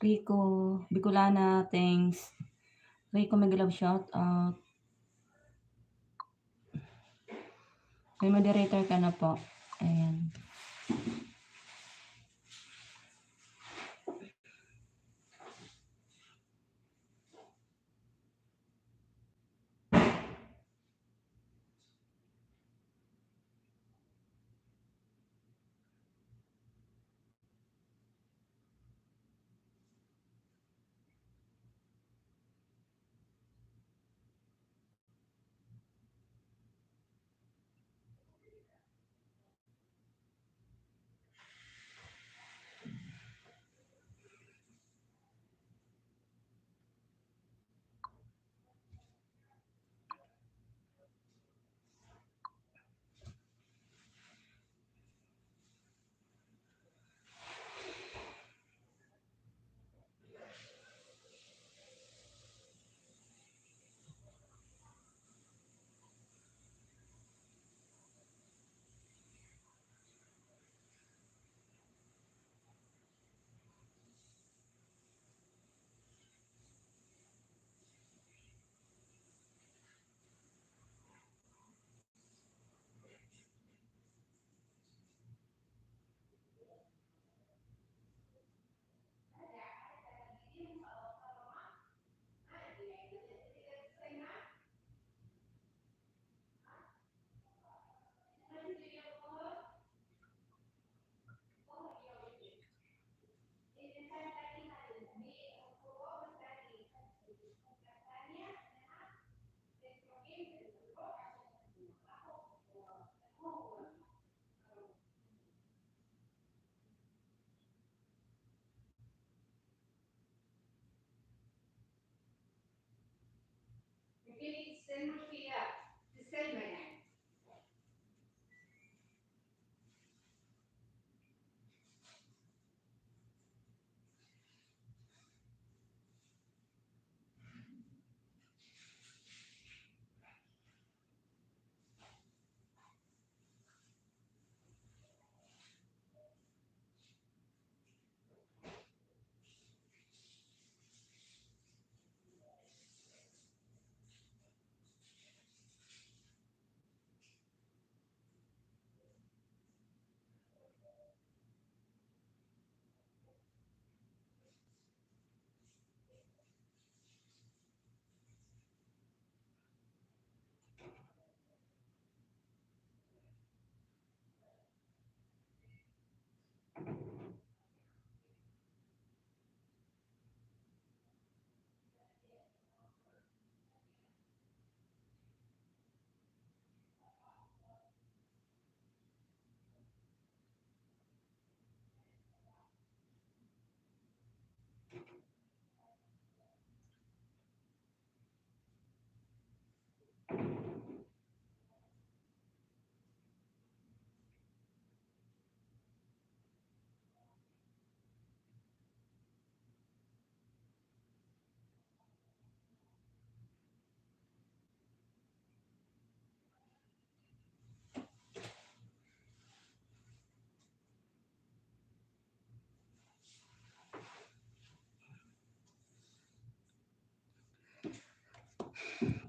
Rico, Bicolana, thanks. Rico Maglove, shout out. May moderator ka na po. Ayan.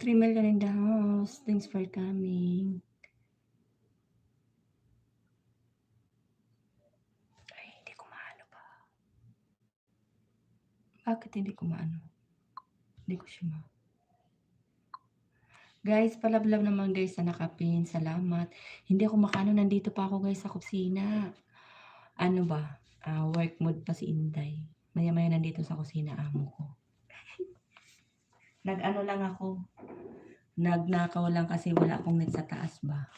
3 million in the house. Thanks for coming. Ay, hindi ko maano ba? Bakit hindi ko maano? Hindi ko siya Guys, palablab naman guys sa nakapin. Salamat. Hindi ako makaano. Nandito pa ako guys sa kusina. Ano ba? Work mode pa si Inday. Maya-maya nandito sa kusina amo ko. Nag-ano lang ako. Nagnakaw lang kasi wala akong net sa taas ba.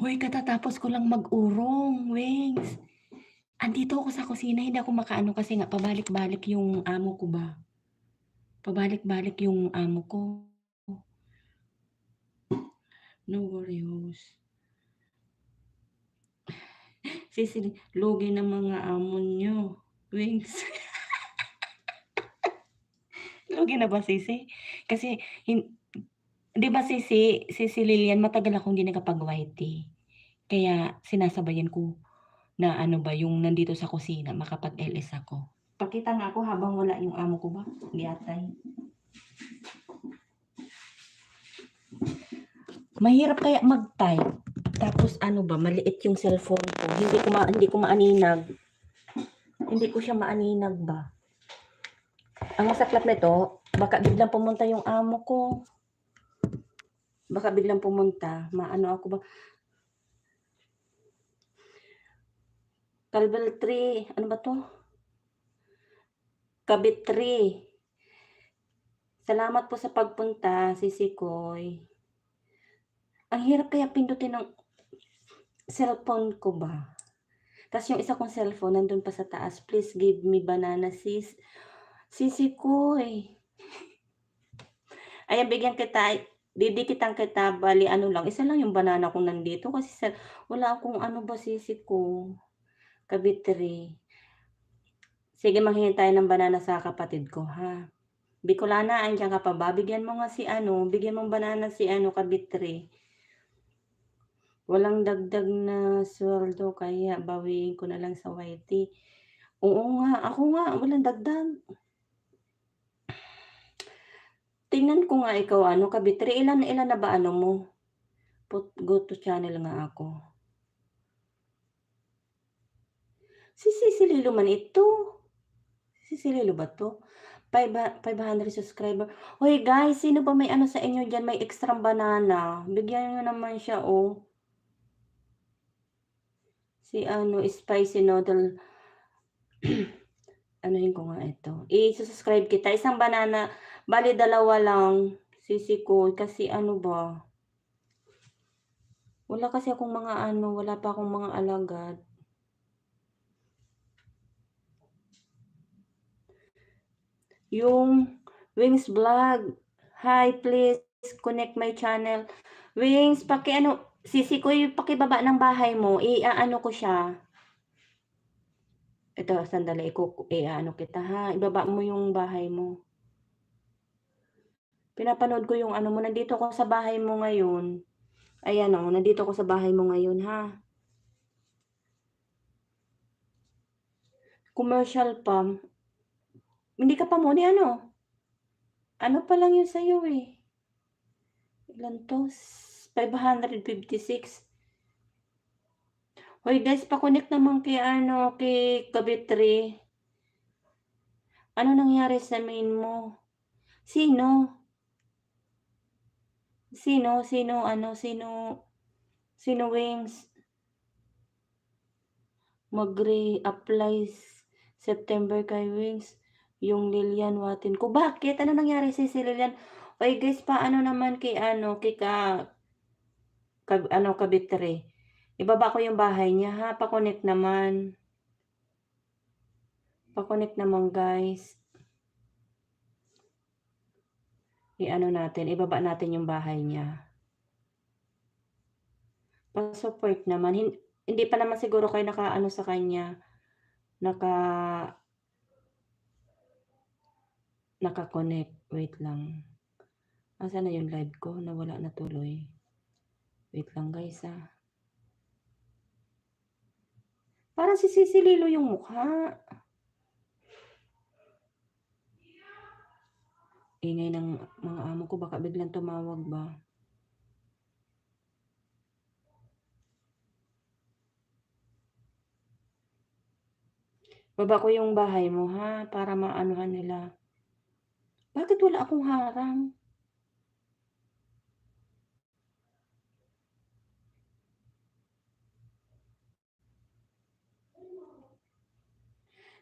Hoy, katatapos ko lang mag-urong, Wings. Andito ako sa kusina, hindi ako makaano kasi nga pabalik-balik yung amo ko ba. Pabalik-balik yung amo ko. No worries. Sisi, lugi ng mga amo nyo. Wings. Lugi na ba, Sisi? Kasi, di ba, Sisi Lilian, matagal akong hindi nakapag-YT. Kaya, sinasabayan ko na ano ba, yung nandito sa kusina, makapag-LS ako. Pakita nga ako habang wala yung amo ko ba? Giatay. Mahirap kaya mag-type. Tapos ano ba, maliit yung cellphone ko. Hindi ko maaninag. Hindi ko siya maaninag ba. Ang masaklap nito, baka biglang pumunta yung amo ko. Baka biglang pumunta. Maano ako ba? Calvel 3. Ano ba to? Kabit 3. Salamat po sa pagpunta, Sisi Koy. Ang hirap kaya pindutin ng cellphone ko ba? Tapos yung isa kong cellphone, nandun pa sa taas. Please give me banana, sis. Sisi Koy. Ayan, bigyan kita. Didikitan kita. Bali, ano lang. Isa lang yung banana kong nandito. Kasi wala akong ano ba, Sisi ko. Kabitri. Sige, manghingi tayo ng banana sa kapatid ko, ha? Bicolana, andyan ka pa ba? Bigyan mo nga si ano. Bigyan mong banana si ano, Kabitri. Walang dagdag na sweldo, kaya bawiin ko na lang sa YT. Oo nga, ako nga, walang dagdag. Tingnan ko nga ikaw, ano, Kabitri, ilan na ba ano mo? Go to channel nga ako. Si Lilo man ito. Si Lilo ba to? 500 subscriber. Hoy guys, sino ba may ano sa inyo dyan? May extra banana. Bigyan nyo naman siya, oh. Si ano, spicy noodle. Anuhin ko nga ito. I-subscribe kita. Isang banana. Bali, dalawa lang. Sisi ko. Kasi ano ba? Wala kasi akong mga ano. Wala pa akong mga alagad. Yung Wings Vlog. Hi, please connect my channel. Wings, Sisi ko, pakibaba ng bahay mo. I-ano ko siya. Ito, sandali. I-ano kita, ha. Ibaba mo yung bahay mo. Pinapanood ko yung ano mo. Nandito ko sa bahay mo ngayon. Ayan o, nandito ko sa bahay mo ngayon, ha. Commercial pa. Hindi ka pa muna, ano? Ano pa lang yun sa'yo, eh. Ilan to? 556. Hoy, guys, pa-connect naman kay Kabitri. Ano nangyari sa main mo? Sino? Sino, Wings? Mag-re-apply September kay Wings. Yung Lilian Watin ko. Bakit? Ano nangyari si Lilian? Oy, guys, paano naman kay Kabitri? Ibaba ko yung bahay niya, ha? Pa-connect naman. Pa-connect naman, guys. Ibaba natin yung bahay niya. Pa-support naman. Hindi pa naman siguro kayo nakaano sa kanya. Naka-connect, wait lang. Nasaan na yung live ko? Nawala na tuloy. Wait lang guys, Parang si Sisi Lilo yung mukha. Ingay ng mga amo ko, baka biglang tumawag ba? Baba ko yung bahay mo ha, para maanuhan nila. Bakit wala akong harang?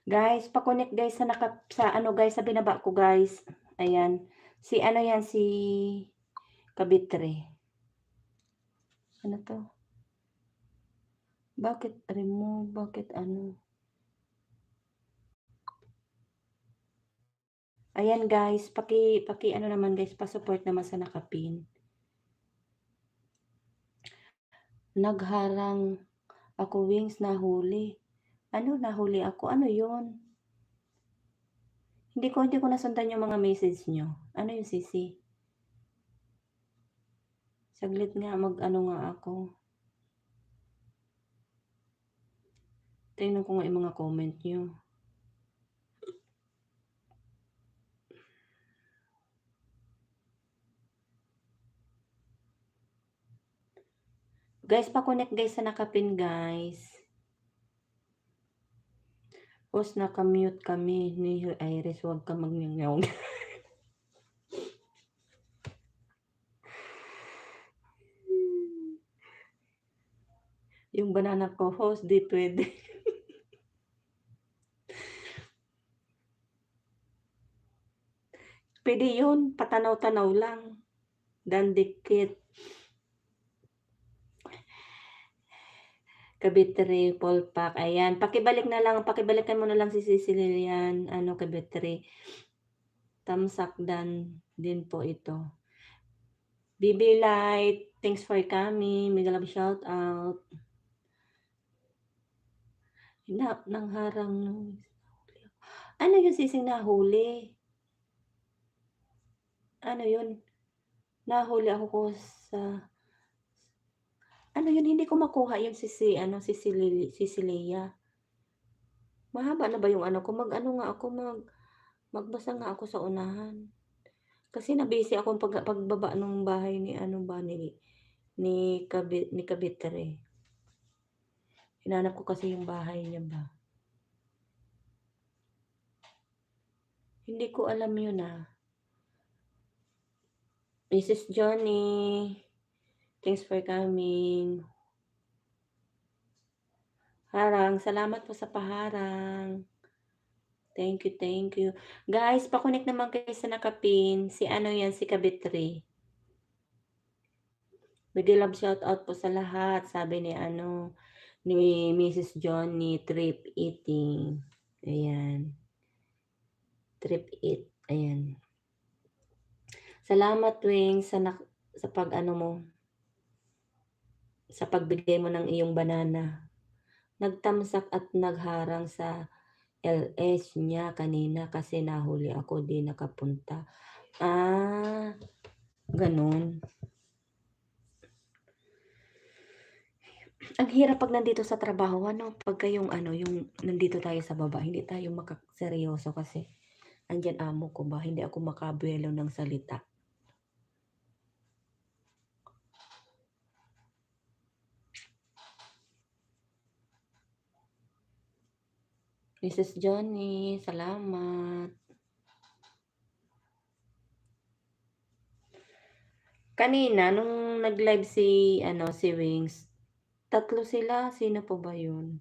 Guys, pa-connect guys sa ano guys, sa binaba ko guys. Ayan. Si ano yan, si Kabitre. Ano to? Bakit remove? Bakit ano? Ayan guys, paki ano naman guys, pa-support naman sa nakapin. Nagharang ako wings, nahuli. Ano nahuli ako? Ano yon? Hindi ko nasundan yung mga message nyo. Ano yung Sisi? Saglit nga, mag-ano nga ako. Tingnan ko nga yung mga comment nyo. Guys, pa-connect guys sa nakapin guys. Post naka-mute kami ni Iris, huwag ka mag-nyong. Yung banana ko, host, di pwede. Pwede yun, patanaw-tanaw lang. Dandikit. Kabitre, Polpak. Ayan, pakibalikan mo na lang si Cecilian, ano, Kabitre. Tamsakdan din po ito. BB Light, thanks for coming. Mega love shout out. Nang harang. Ano yung sising nahuli? Ano yun? Nahuli ako ko sa ano yun, hindi ko makuha yung Cecilia. Mahaba na ba yung ano ko? Mag-ano nga ako, magbasa nga ako sa unahan. Kasi na-busy akong pagbaba ng bahay ni ano ba ni Kabitre. Hinanap ko kasi yung bahay niya ba. Hindi ko alam yun Mrs. Johnny, thanks for coming. Harang, salamat po sa paharang. Thank you. Guys, pa-connect naman kayo sa nakapin. Si ano yan, si Kabitre. Big love shout out po sa lahat. Sabi ni ni Mrs. Johnny, trip eating. Ayan. Trip eat. Ayan. Salamat, Wing, sa pag ano mo, sa pagbigay mo ng iyong banana. Nagtamsak at nagharang sa LS niya kanina kasi nahuli ako, di nakapunta. Ganun. Ang hirap pag nandito sa trabaho, pagka yung nandito tayo sa baba, hindi tayo makaseryoso kasi andyan amo ko ba, hindi ako makabuelo ng salita. Mrs. Johnny, salamat. Kanina, nung nag-live si Wings, 3 sila. Sino po ba yun?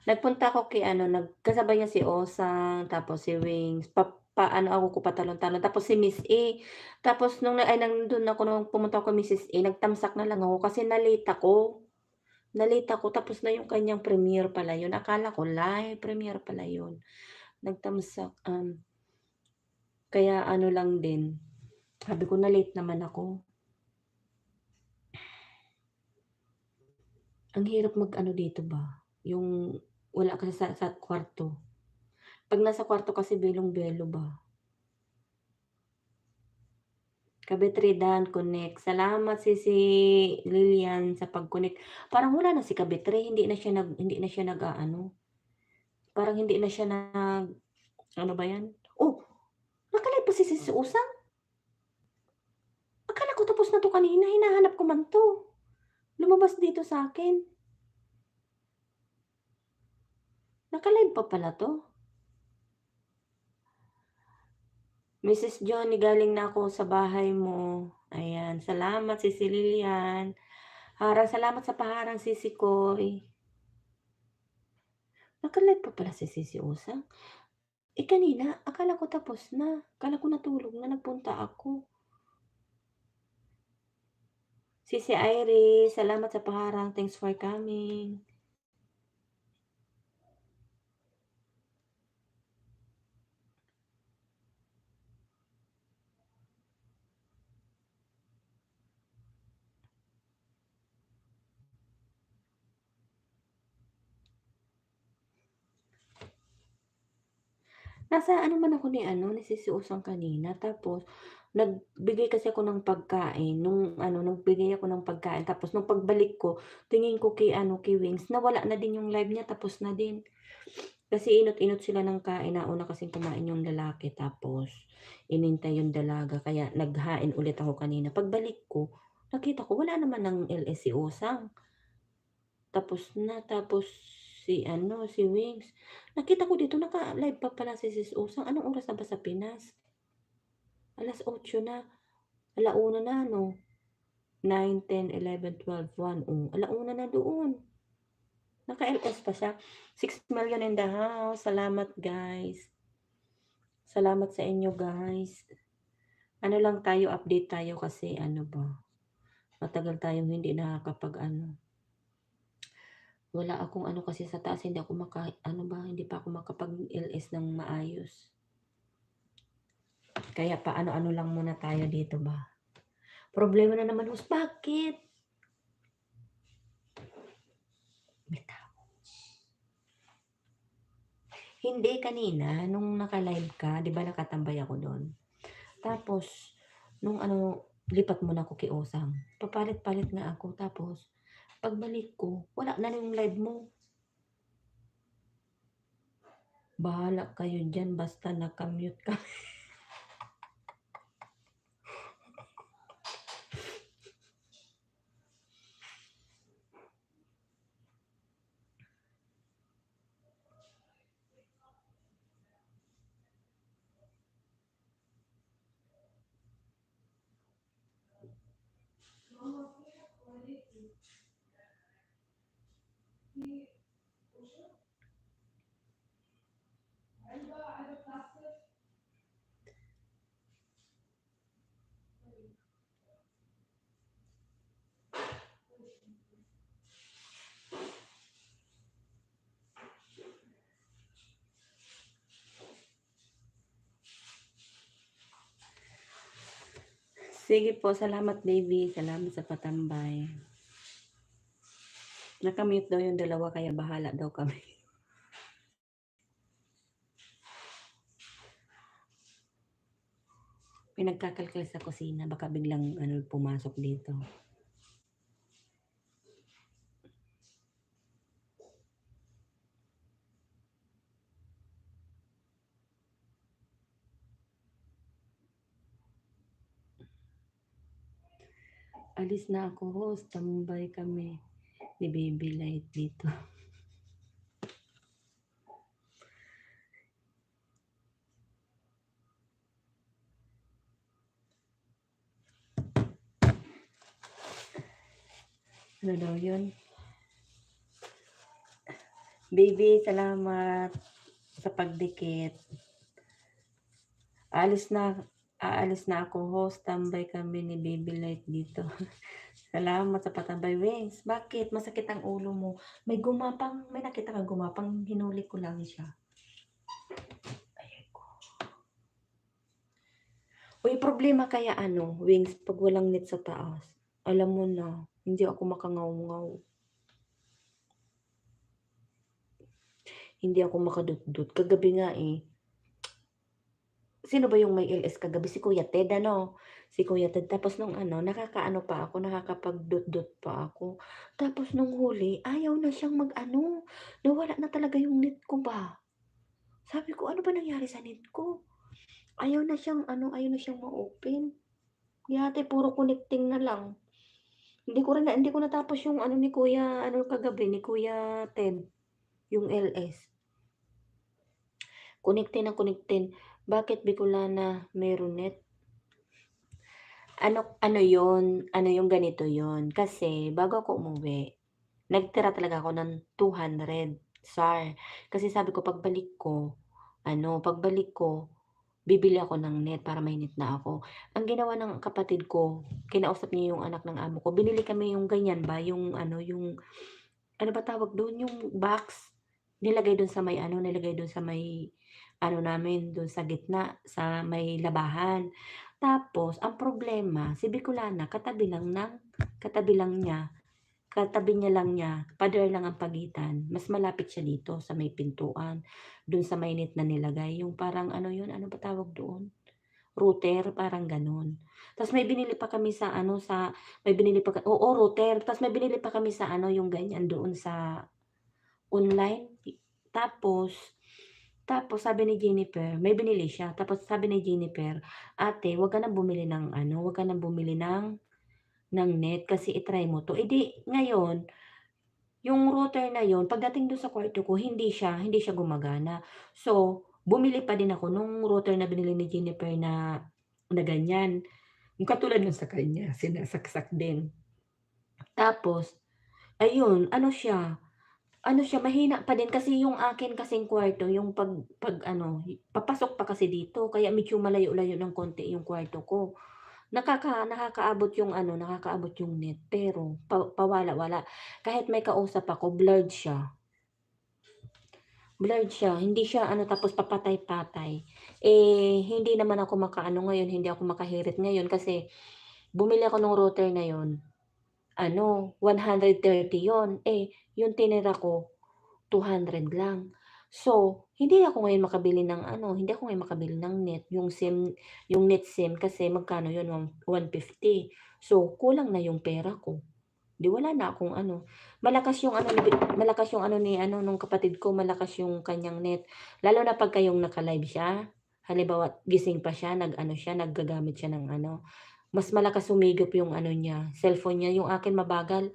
Nagpunta ako kay nagkasabay niya si Osang, tapos si Wings, paano ako ko patalon-talon, tapos si Miss A. Tapos nandun ako, nung pumunta ako kay Mrs. A, nagtamsak na lang ako kasi nalate ako, tapos na yung kanyang premiere pala yun. Akala ko live premiere pala yun. Nagtamsak, kaya lang din. Sabi ko na late naman ako. Ang hirap dito ba, yung wala kasi sa kwarto. Pag nasa kwarto kasi belong-belo ba. Kabetre Dan connect. Salamat si Lilian sa pag-connect. Parang wala na si Kabetre, hindi na siya nag-aano, parang hindi na siya ano ba 'yan? Oh, naka-live pa si Usang? Akala ko tapos na 'to kanina, hinahanap ko man 'to. Lumabas dito sa'kin. Naka-live pa pala 'to. Mrs. Johnny, galing na ako sa bahay mo. Ayan, salamat Sisi Lilian. Salamat sa paharang Sisi Koy. Naka-live pa pala si Sisi Usang? Kanina akala ko tapos na, akala ko natulog na, nagpunta ako. Sisi Iris, salamat sa paharang, thanks for coming. Nasa ano man ako ni Sisi Usang kanina, tapos nagbigay kasi ako ng pagkain nagbigay ako ng pagkain, tapos nung pagbalik ko, tingin ko kay Wings, nawala na din yung live niya, tapos na din. Kasi inot-inot sila ng kain, nauna kasing kumain yung lalaki, tapos inintay yung dalaga, kaya naghain ulit ako kanina. Pagbalik ko, nakita ko wala naman ng LS si Usang. Tapos si Wings. Nakita ko dito naka-live pa pala si Sis Usang. Anong oras na ba sa Pinas? 8:00 na. 1:00 na 'no? 9, 10, 11, 12, 1, 1:00 na doon. Naka-LS pa siya. 6 million in the house. Salamat guys. Salamat sa inyo guys. Ano lang tayo, update tayo kasi ano ba, matagal tayong hindi nakakapag-ano. Wala akong ano kasi sa taas, hindi pa ako makapag-LS ng maayos. Kaya paano-ano lang muna tayo dito ba. Problema na naman bakit? Bitaw. Hindi kanina, nung naka-live ka, di ba nakatambay ako doon? Tapos, nung lipat mo na ako kay Osang, papalit-palit nga ako, tapos, pagbalik ko, wala na yung live mo. Bahala kayo dyan, basta naka-mute ka. Sige po, salamat baby. Salamat sa patambay. Naka-mute daw yung dalawa, kaya bahala daw kami. Pinagkakalkal sa kusina, baka biglang pumasok dito. Alis na ako, host. Tambay kami ni Baby Light dito. Ano daw yun? Baby, salamat sa pagdikit. Aalis na ako, host. Tambay kami ni Baby Light dito. Salamat sa patambay, Wings. Bakit? Masakit ang ulo mo. May nakita kang gumapang, hinuli ko lang siya. Ayan ko. Uy, problema kaya Wings, pag walang net sa taas. Alam mo na, hindi ako makangaw-ngaw. Hindi ako makadut-dut. Kagabi nga sino ba yung may LS kagabi, si Kuya Ted ano, si Kuya Ted. Tapos nung ano, nakakaano pa ako, nakakapagdot-dot pa ako. Tapos nung huli, ayaw na siyang mag-ano, nawala na talaga yung net ko ba. Sabi ko, "Ano ba nangyari sa net ko?" Ayaw na siyang ano, ayaw na siyang ma-open. Yate puro connecting na lang. Hindi ko natapos yung ano ni Kuya ano kagabi, ni Kuya Ted, yung LS. Connectin ng connectin. Bakit Bicolana meron net? Ano ano yun, ano yung ganito yun, kasi bago ako umuwi, nagtira talaga ako ng 200 SAR. Kasi sabi ko pagbalik ko, bibili ako ng net para may net na ako. Ang ginawa ng kapatid ko, kinausap niya yung anak ng amo ko, binili kami yung ganyan ba, yung ano, yung ano ba tawag dun, yung box, nilagay dun sa may ano namin, dun sa gitna, sa may labahan. Tapos ang problema, si Bicolana katabi niya lang niya, pader lang ang pagitan, mas malapit siya dito sa may pintuan, dun sa may net na nilagay, yung parang ano yun, ano ba tawag doon? Router, parang gano'n. Ta's may binili pa kami sa ano, may binili pa oo, router. Ta's may binili pa kami sa ano, yung ganyan doon sa online. Tapos tapos sabi ni Jennifer, may binili siya. Tapos sabi ni Jennifer, "Ate, wag ka ng bumili ng ano, wag ka ng bumili ng net kasi i-try mo 'to." Eh, di ngayon, yung router na yun pagdating dun sa kwarto ko hindi siya gumagana. So, bumili pa din ako nung router na binili ni Jennifer na ganyan. Yung katulad nung sa kanya, sinasaksak din. Tapos ayun, ano siya mahina pa din kasi yung akin kasing kwarto yung pag ano, papasok pa kasi dito kaya medyo malayo-layo ng konti yung kwarto ko. Nakakaabot yung net pero pawala-wala. Kahit may kausap ako blurred siya, hindi siya ano tapos papatay-patay. Eh, hindi naman ako makaano ngayon, hindi ako makahirit ngayon kasi bumili ako nung router na yun, ano 130 yun, eh, yung tinira ko 200 lang. So, hindi ako ngayon makabili ng net, yung net SIM kasi magkano yun 150. So, kulang na yung pera ko. 'Di wala na akong ano, malakas yung ano ni ano nung kapatid ko, malakas yung kanyang net. Lalo na pagka yung naka-live siya, halimbawa gising pa siya, nag-ano siya, naggagamit siya ng ano, mas malakas humigop yung ano niya, cellphone niya. Yung akin mabagal,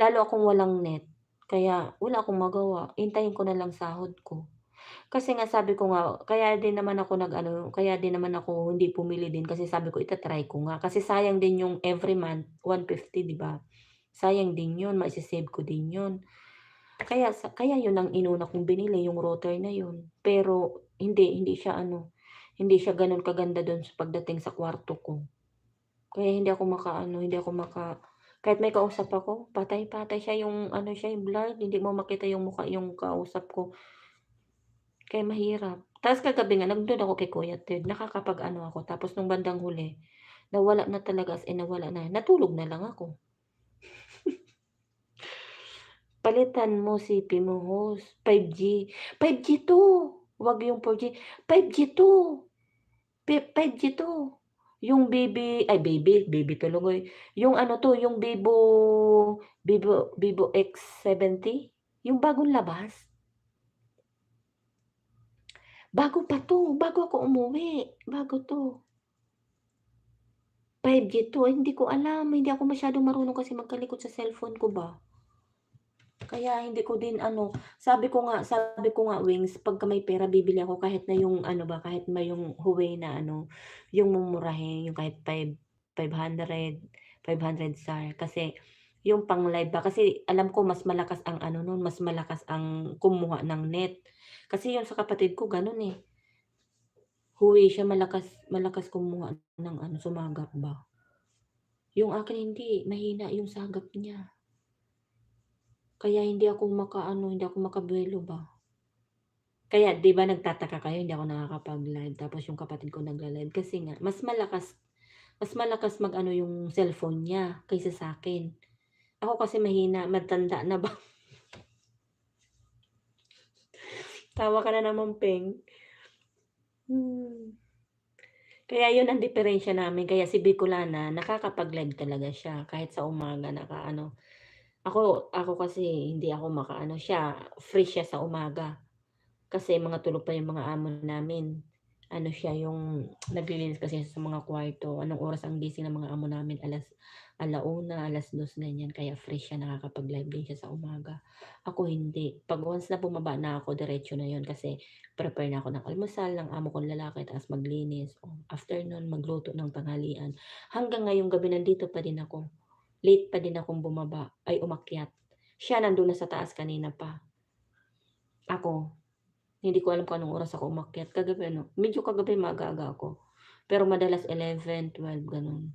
lalo akong walang net, kaya wala akong magawa, hintayin ko na lang sahod ko. Kasi nga sabi ko nga, kaya din naman ako hindi pumili din kasi sabi ko ita-try ko nga, kasi sayang din yung every month 150 'di ba? Sayang din yun, maise-save ko din yun. Kaya yun ang inuna kong binili, yung router na yun. Pero hindi siya gano'n kaganda dun sa pagdating sa kwarto ko. Kaya hindi ako kahit may kausap ako, patay-patay siya, yung ano siya, yung blurred, hindi mo makita yung mukha yung kausap ko, kaya mahirap. Ta's kagabi nga nandun ako kay Kuya Ted, nakakapag-ano ako, tapos nung bandang huli, nawala na talaga, as in nawala na, natulog na lang ako. Palitan mo CP mo host, 5G. 5G 'to, 'wag yung 4G. 5G 'to, 5G 'to. Yung baby tuloy. Yung ano 'to, yung Vivo X70, yung bagong labas. Bago pa 'to, bago ako umuwi, bago 'to. 5G 'to, ay hindi ko alam, hindi ako masyadong marunong kasi magkalikot sa cellphone ko ba. Kaya hindi ko din ano, sabi ko nga Wings, pagka may pera bibili ako kahit na yung ano ba, kahit na yung Huawei na ano, yung mumurahin, yung kahit 500 SAR kasi yung pang-live ba, kasi alam ko mas malakas ang ano nun, mas malakas ang kumuha ng net. Kasi yung sa kapatid ko gano'n, eh, Huawei siya, malakas malakas kumuha ng ano, sumagap ba. Yung akin hindi, mahina yung sagap niya. Kaya hindi ako makabuelo ba. Kaya 'di ba nagtataka kayo hindi ako nakakapag-live tapos yung kapatid ko nagla-live kasi nga mas malakas mag-ano yung cellphone niya kaysa sa'kin. Ako kasi mahina, matanda na ba. Tawa ka na naman, Peng. Hmm. Kaya yun ang diperensiya namin, kaya si Bicolana nakakapag-live talaga siya kahit sa umaga nakaano. Ako kasi hindi ako makaano, siya free siya sa umaga. Kasi mga tulog pa yung mga amo namin. Ano siya yung naglilinis kasi siya sa mga kwarto, anong oras ang gising ng mga amo namin, 1:00, 2:00, ganyan, kaya free siya, nakakapag-live din siya sa umaga. Ako hindi, 'pag once na bumaba na ako diretso na yun kasi prepare na ako ng almusal ng amo kong lalaki tapos maglinis, after nun magluto ng tanghalian. Hanggang ngayong gabi nandito pa din ako, late pa din akong bumaba ay umakyat. Siya nandun na sa taas kanina pa, ako hindi ko alam kung anong oras ako umakyat, kagabi medyo kagabi maaga-aga ako, pero madalas 11, 12 gano'n.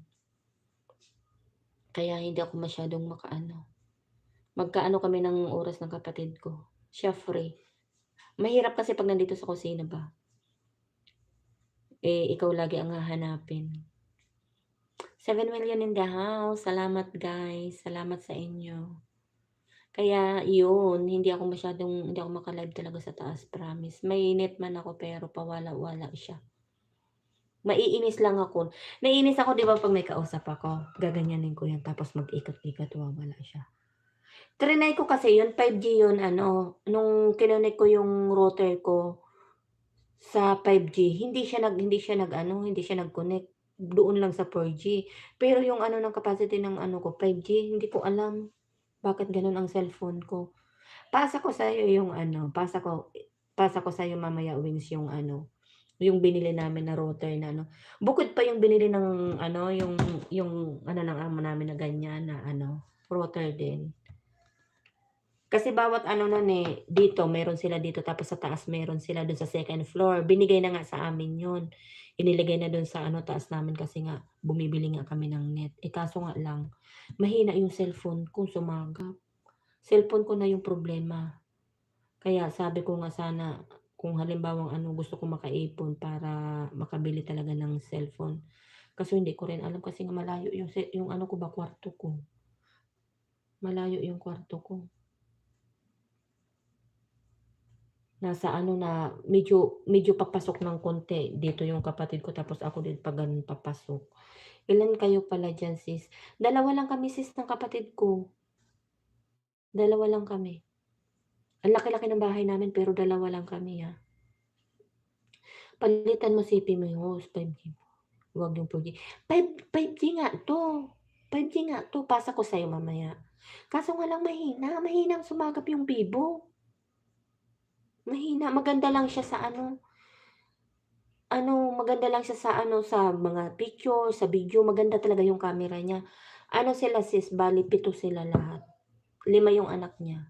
Kaya hindi ako masyadong makaano, magkaano kami ng oras ng kapatid ko, siya free. Mahirap kasi 'pag nandito sa kusina ba, ikaw lagi ang hahanapin. 7,000,000 in the house, salamat guys, salamat sa inyo. Kaya yun, hindi ako maka-live talaga sa taas, promise. May net man ako pero pawala-wala siya. Maiinis lang ako. Naiinis ako 'di ba 'pag may kausap ako, gaganyanin ko 'yan tapos mag-ikot-ikot wawala siya. Triny ko kasi 'yun, 5G 'yun ano, nung kinonek ko yung router ko sa 5G, hindi siya nag-connect, doon lang sa 4G. Pero yung ano ng capacity ng ano ko 5G, hindi ko alam bakit gano'n ang cellphone ko. Pasa ko sa'yo yung ano, pasa ko sa'yo mamaya Wings yung ano, yung binili namin na router na ano, bukod pa yung binili ng ano, yung ano ng amo namin na ganyan na ano, router din. Kasi bawat ano nun, dito meron sila dito tapos sa taas meron sila dun sa second floor, binigay na nga sa amin yun. Iniligay na dun sa ano, taas namin kasi nga bumibili nga kami ng net. Kaso nga lang, mahina yung cellphone ko, sumagap. Cellphone ko na yung problema. Kaya sabi ko nga sana kung halimbawang ano, gusto ko makaipon para makabili talaga ng cellphone. Kaso hindi ko rin alam kasi nga malayo yung ano ko ba, kwarto ko. Malayo yung kwarto ko. Nasa ano na, medyo papasok ng konti. Dito yung kapatid ko tapos ako din pa gano'n papasok. Ilan kayo pala diyan sis? Dalawa lang kami sis ng kapatid ko. Dalawa lang kami. Ang laki-laki ng bahay namin pero dalawa lang kami, Palitan mo CP mo yung host, 5G mo. Huwag yung 4G. 5G nga 'to, 5G nga 'to, pasa ko sa'yo mamaya. Kaso nga lang mahinang sumagap yung Vivo. Mahina, maganda lang siya sa ano, maganda lang siya sa ano, sa mga picture, sa video, maganda talaga yung camera niya. Ano sila sis, bale 7 sila lahat, 5 yung anak niya.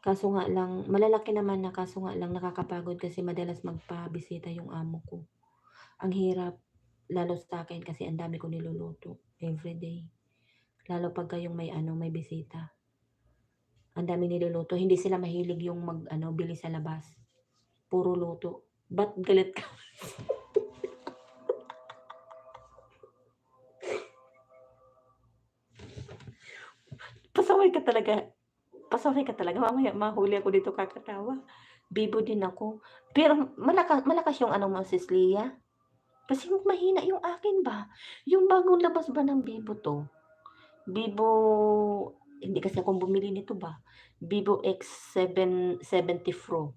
Kaso nga lang, malalaki naman na, kaso nga lang nakakapagod kasi madalas magpabisita yung amo ko. Ang hirap, lalo sa'kin kasi ang dami ko niluluto everyday. Lalo pagka yung may ano, may bisita. Ang daming niluluto, hindi sila mahilig yung mag-ano, bili sa labas. Puro luto. Ba't galit ka? Pasaway ka talaga. Pasaway ka talaga. Mamaya mahuli ako dito kakatawa. Bibo din ako. Pero malakas yung ano mo, sis Lia. Kasi mahina yung akin ba. Yung bagong labas ba ng Vivo to? Vivo, hindi kasi ako bumili nito ba. Vivo X770 Pro.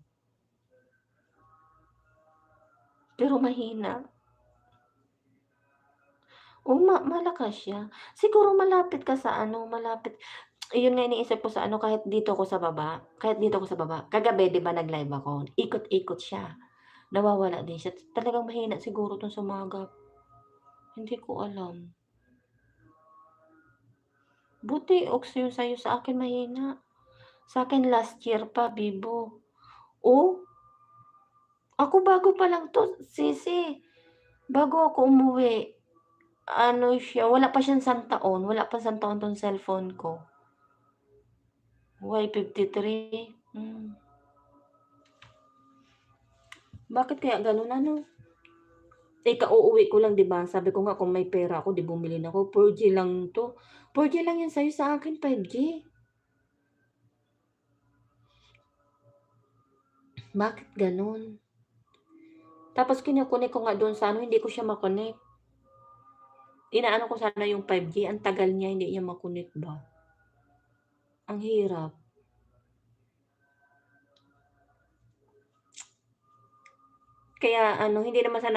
Pero mahina. Oo, malakas siya. Siguro malapit ka sa ano, malapit. Iyon nga iniisip ko sa ano, kahit dito ako sa baba. Kagabi 'di ba nag-live ako, ikot-ikot siya, nawawala din siya. Talagang mahina siguro 'tong sumagap, hindi ko alam. Buti oks yung sa'yo, sa akin mahina. Sa'kin last year pa Vivo. Oh, ako bago pa lang 'to sisi, bago ako umuwi, ano siya, wala pa siyang isang taon, wala pa isang taon 'tong cellphone ko. Y53, Bakit kaya gano'n ano? Kauuwi ko lang 'di ba, sabi ko nga kung may pera ako 'di bumili na ako, 4G lang 'to. 4G lang 'yan sa'yo, sa akin 5G. Bakit gano'n? Tapos kino-connect ko nga do'n sa ano, hindi ko siya ma-connect. Inaano ko sana yung 5G, ang tagal niya hindi niya ma-connect ba. Ang hirap. Kaya ano, hindi naman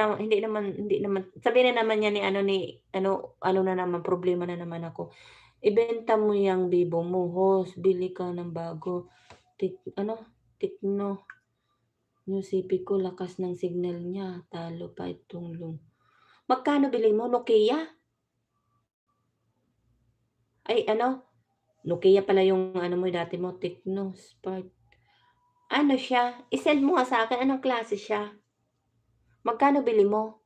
sabihin na naman niya ni ano ano na naman, problema na naman ako. "Ibenta mo 'yang Vivo mo, Hos, bili ka ng bago. Tecno, yung CP ko lakas ng signal niya, talo pa itong magkano bili mo, Nokia? Ay ano, Nokia pala yung ano mo dati mo, Tecno Spark. Ano siya, i-send mo nga sa'kin, anong klase siya? Magkano bili mo?"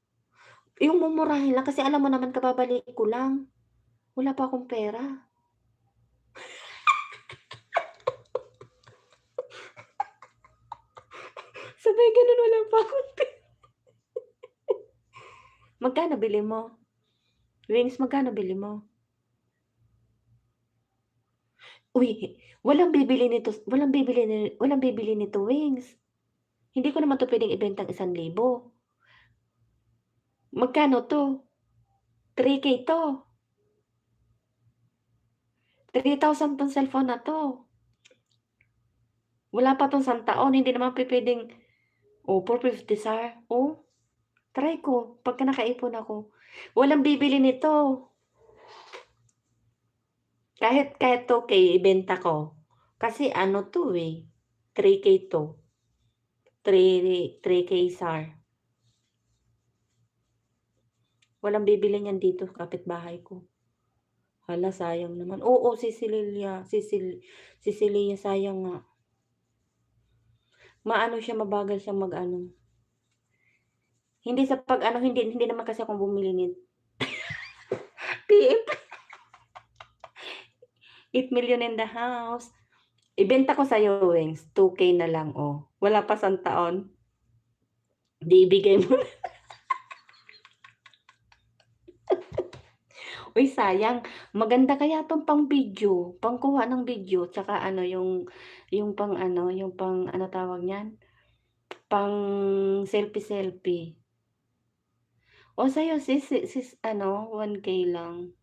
Yung mumurahin lang kasi alam mo naman kababalik ko lang. Wala pa akong pera. Sabay gano'n, wala pa akong magkano bili mo? Wings, magkano bili mo? Uy, walang bibili nito, Wings. Hindi ko naman 'to puwedeng ibentang 1,000. Magkano 'to? 3K 'to. 3,000 'tong cellphone na 'to. Wala pa 'tong isang taon, hindi naman pupuwedeng, oh, 450 SAR. Oh, try ko pagka nakaipon ako. Walang bibili nito. Kahit 2K ibenta ko. Kasi ano 'to, eh, 3K 'to, 3K SAR. Walang bibili niyan dito kapitbahay ko. Hala, sayang naman. Oo, si Celia, sayang nga. Maano siya, mabagal siyang mag-ano. Hindi sa pag-ano, hindi naman kasi ako bumili PM, 8,000,000 in the house. Ibenta ko sa'yo, Wings, 2K na lang, oh. Wala pa isang taon. 'Di ibigay mo. Uy, sayang. Maganda kaya 'tong pang-video, pangkuha ng video, tsaka ano yung pang-ano, yung ano tawag niyan, pang selfie-selfie. O sa'yo sis ano, 1K lang.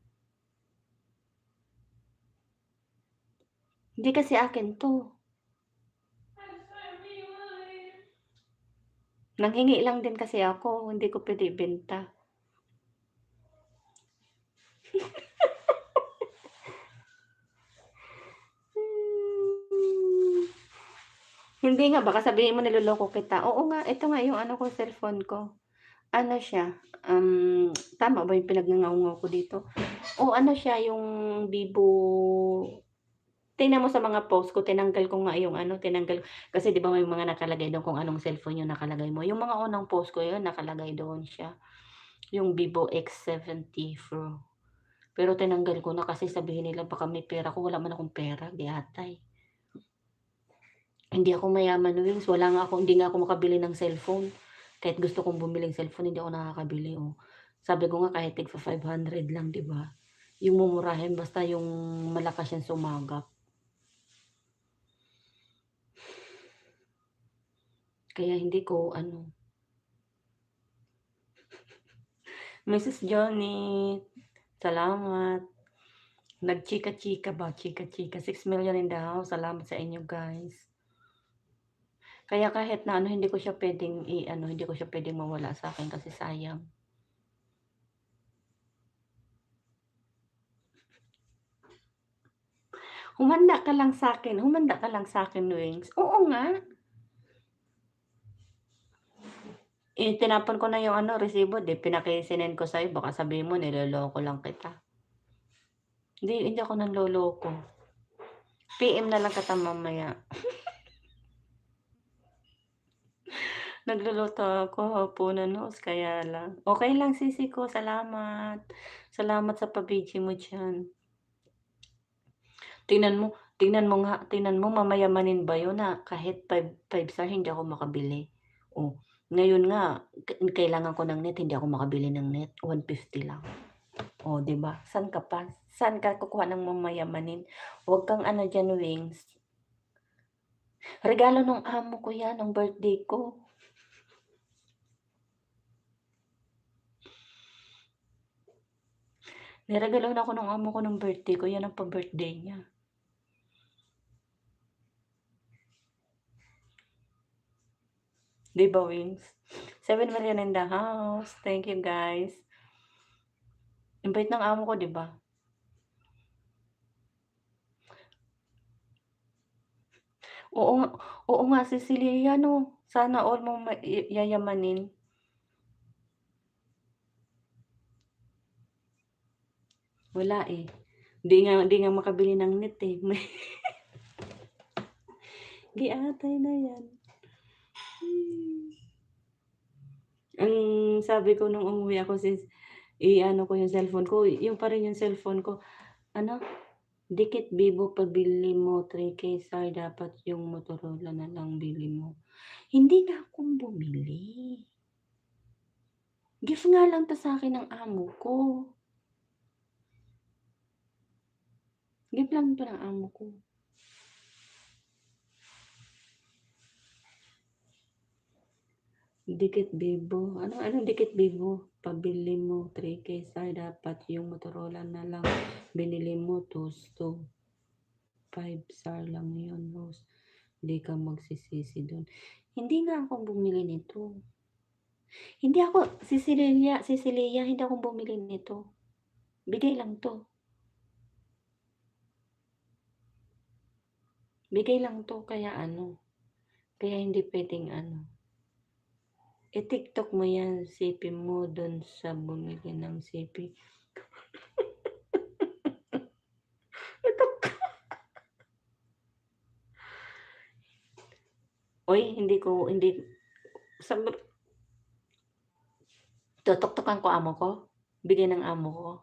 Hindi kasi akin 'to. Nanghingi lang din kasi ako, hindi ko puwede ibenta. Hindi nga, baka sabihin mo niloloko kita. Oo nga, ito nga yung ano ko, cellphone ko. Ano siya, tama ba yung pinagngangaw ko dito? O ano siya, yung Vivo. Tingnan mo sa mga post ko, tinanggal ko nga yung ano, kasi 'di ba may mga nakalagay do'n kung anong cellphone yung nakalagay mo. Yung mga unang post ko yun, nakalagay doon siya, yung Vivo X70 Pro. Pero tinanggal ko na kasi sabihin nila baka may pera ko, wala man akong pera, 'di ata, eh. Hindi ako mayaman, Wings, hindi nga ako makabili ng cellphone. Kahit gusto kong bumiling cellphone, hindi ako nakakabili, oh. Sabi ko nga kahit tigfa 500 lang, 'di ba? Yung mumurahin basta yung malakas siyang sumagap. Kaya hindi ko ano. Mrs. Johnny, salamat. Nagchika-chika ba, chika-chika, 6,000,000 in the house, salamat sa inyo guys. Kaya kahit na ano, hindi ko siya puwedeng i-ano, hindi ko siya puwedeng mawala sa'kin kasi sayang. Humanda ka lang sa'kin, Wings. Oo nga. Tinapon ko na yung ano, resibo, 'di sinend ko sa'yo, baka sabihin mo niloloko lang kita. Hindi ako nanloloko. PM na lang kita mamaya. Nagluluto ako hapunan, Hos, kaya lang. Okey lang sisi ko, salamat. Salamat sa pa-BG mo diyan. Tingnan mo mamayamanin ba yun na kahit 5 star hindi ako makabili. Oh, ngayon nga kailangan ko ng net, hindi ako makabili ng net, 150 lang. Oh, 'di ba? Saan ka kukuha ng mamayamanin? Huwag kang ano diyan, Wings. Regalo nung amo ko 'yan, nung birthday ko. Niregaluhan ako ng amo ko nung birthday ko, 'yan ang pa-birthday niya. 'Di ba, Wings? 7 million in the house. Thank you, guys. Ang bait ng amo ko, 'di ba? Oo nga oo nga, Cecilia 'no? Sana all mong yayamanin. Wala, eh. Di nga makabili ng net, eh. Giatay na 'yan. Ang sabi ko nung umuwi ako i-ano ko yung cellphone ko, yung pa rin yung cellphone ko, ano, "Dikit Vivo pabili mo 3K sir dapat yung Motorola na lang bili mo." Hindi nga ako bumili. Gift nga lang 'to sa'kin ng amo ko. Gift lang 'to ng amo ko. Dikit Vivo, anong Dikit Vivo? Pabili mo 3K sir dapat yung Motorola na lang binili mo, Tusto. 5 star lang yun, Rose. Di ka magsisisi dun. Hindi nga ako bumili nito. Hindi ako, si Celia, hindi ako bumili nito. Bigay lang 'to. Bigay lang 'to kaya ano, kaya hindi puwedeng ano. I-TikTok mo 'yan, CP mo dun sa bumili ng CP. Uy, hindi sab tutuktukan ko amo ko? Bigay ng amo ko?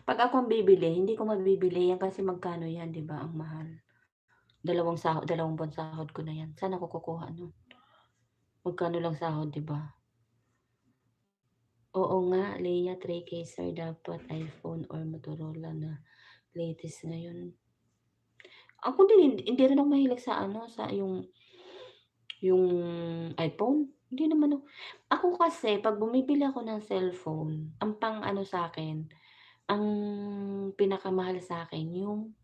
'Pag ako ang bibili, hindi ko mabibili 'yan kasi magkano 'yan, 'di ba, ang mahal. Dalawang buwan sahod ko na 'yan. Saan ako kukuha nun? Magkano lang sahod, 'di ba? Oo nga, Leia, 3K sir dapat iPhone or Motorola na latest ngayon. Ako din hindi rin ako mahilig sa ano, sa yung iPhone. Hindi naman ako kasi 'pag bumibili ako ng cellphone, ang pang-ano sa'kin, ang pinakamahal sa'kin yung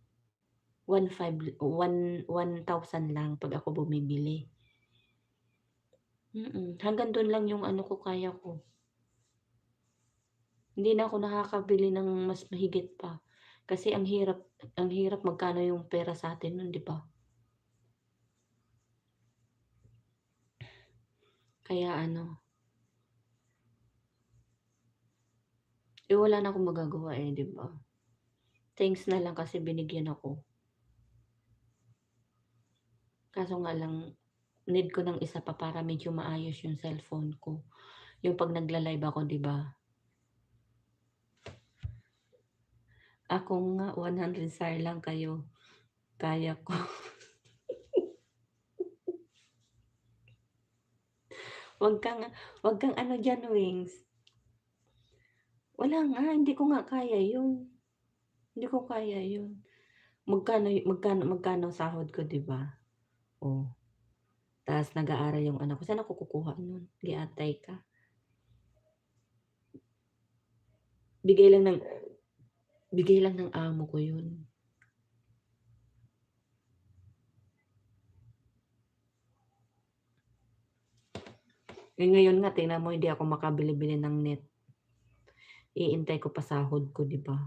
1,000 lang 'pag ako bumibili. Hanggang dun lang yung ano ko, kaya ko. Hindi na ako nakakabili ng mas mahigit pa. Kasi ang hirap magkano yung pera sa'tin nun, 'di ba? Kaya ano, wala na akong magagawa, eh, 'di ba? Thanks na lang kasi binigyan ako. Kaso nga lang, need ko ng isa pa para medyo maayos yung cellphone ko. Yung 'pag nagla-live ako, 'di ba? Ako nga 100 SAR lang kayo, kaya ko. Wag kang wag kang ano diyan, Wings. Wala nga, hindi ko nga kaya yun. Hindi ko kaya yun. Magkano sahod ko, 'di ba? Oh, ta's nag-aaral yung anak ko, saan ako kukuha nun? Gi-atay ka. Bigay lang ng bigay lang ng amo ko yun. Eh, ngayon nga tingnan mo hindi ako makabili-bili ng net. Iintay ko pa sahod ko, 'di ba?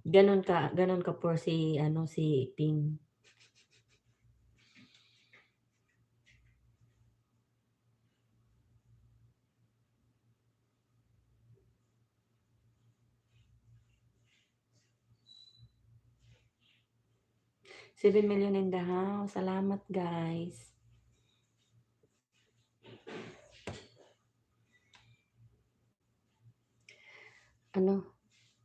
Gano'n ka poor si Ping. $7 million in the house. Salamat, guys. Ano,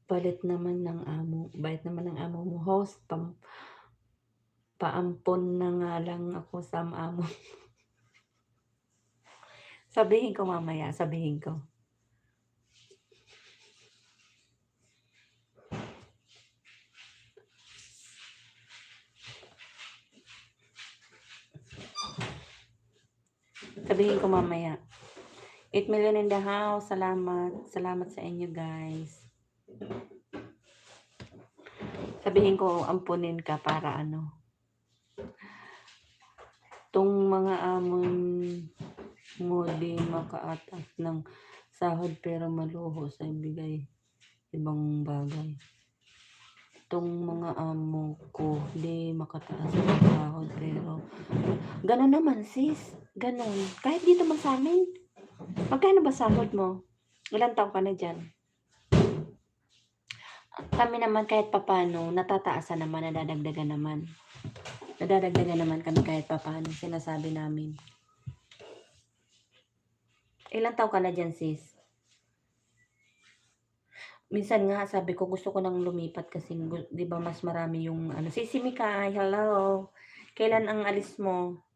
bait naman ng amo mo, host, paampon na nga lang ako sa amo. Sabihin ko mamaya, sabihin ko. Sabihin ko mamaya. 8 million in the house. Salamat. Salamat sa inyo, guys. Sabihin ko, ampunin ka para ano. Tong mga amon mo di makaatas ng sahod pero maluho sa ibigay ibang bagay. Tong mga amo ko di makataas ng sahod pero ganon naman sis. Ganon. Kahit dito man sa amin. Magkano ba sahod mo? Ilang taon ka na dyan? Kami naman kahit papano, natataasan naman, nadadagdagan naman. Nadadagdagan naman kami kahit papano, sinasabi namin. Ilang taon ka na dyan, sis? Minsan nga, sabi ko, gusto ko nang lumipat kasi, di ba, mas marami yung, ano, Sisi Mikay, hello. Kailan ang alis mo?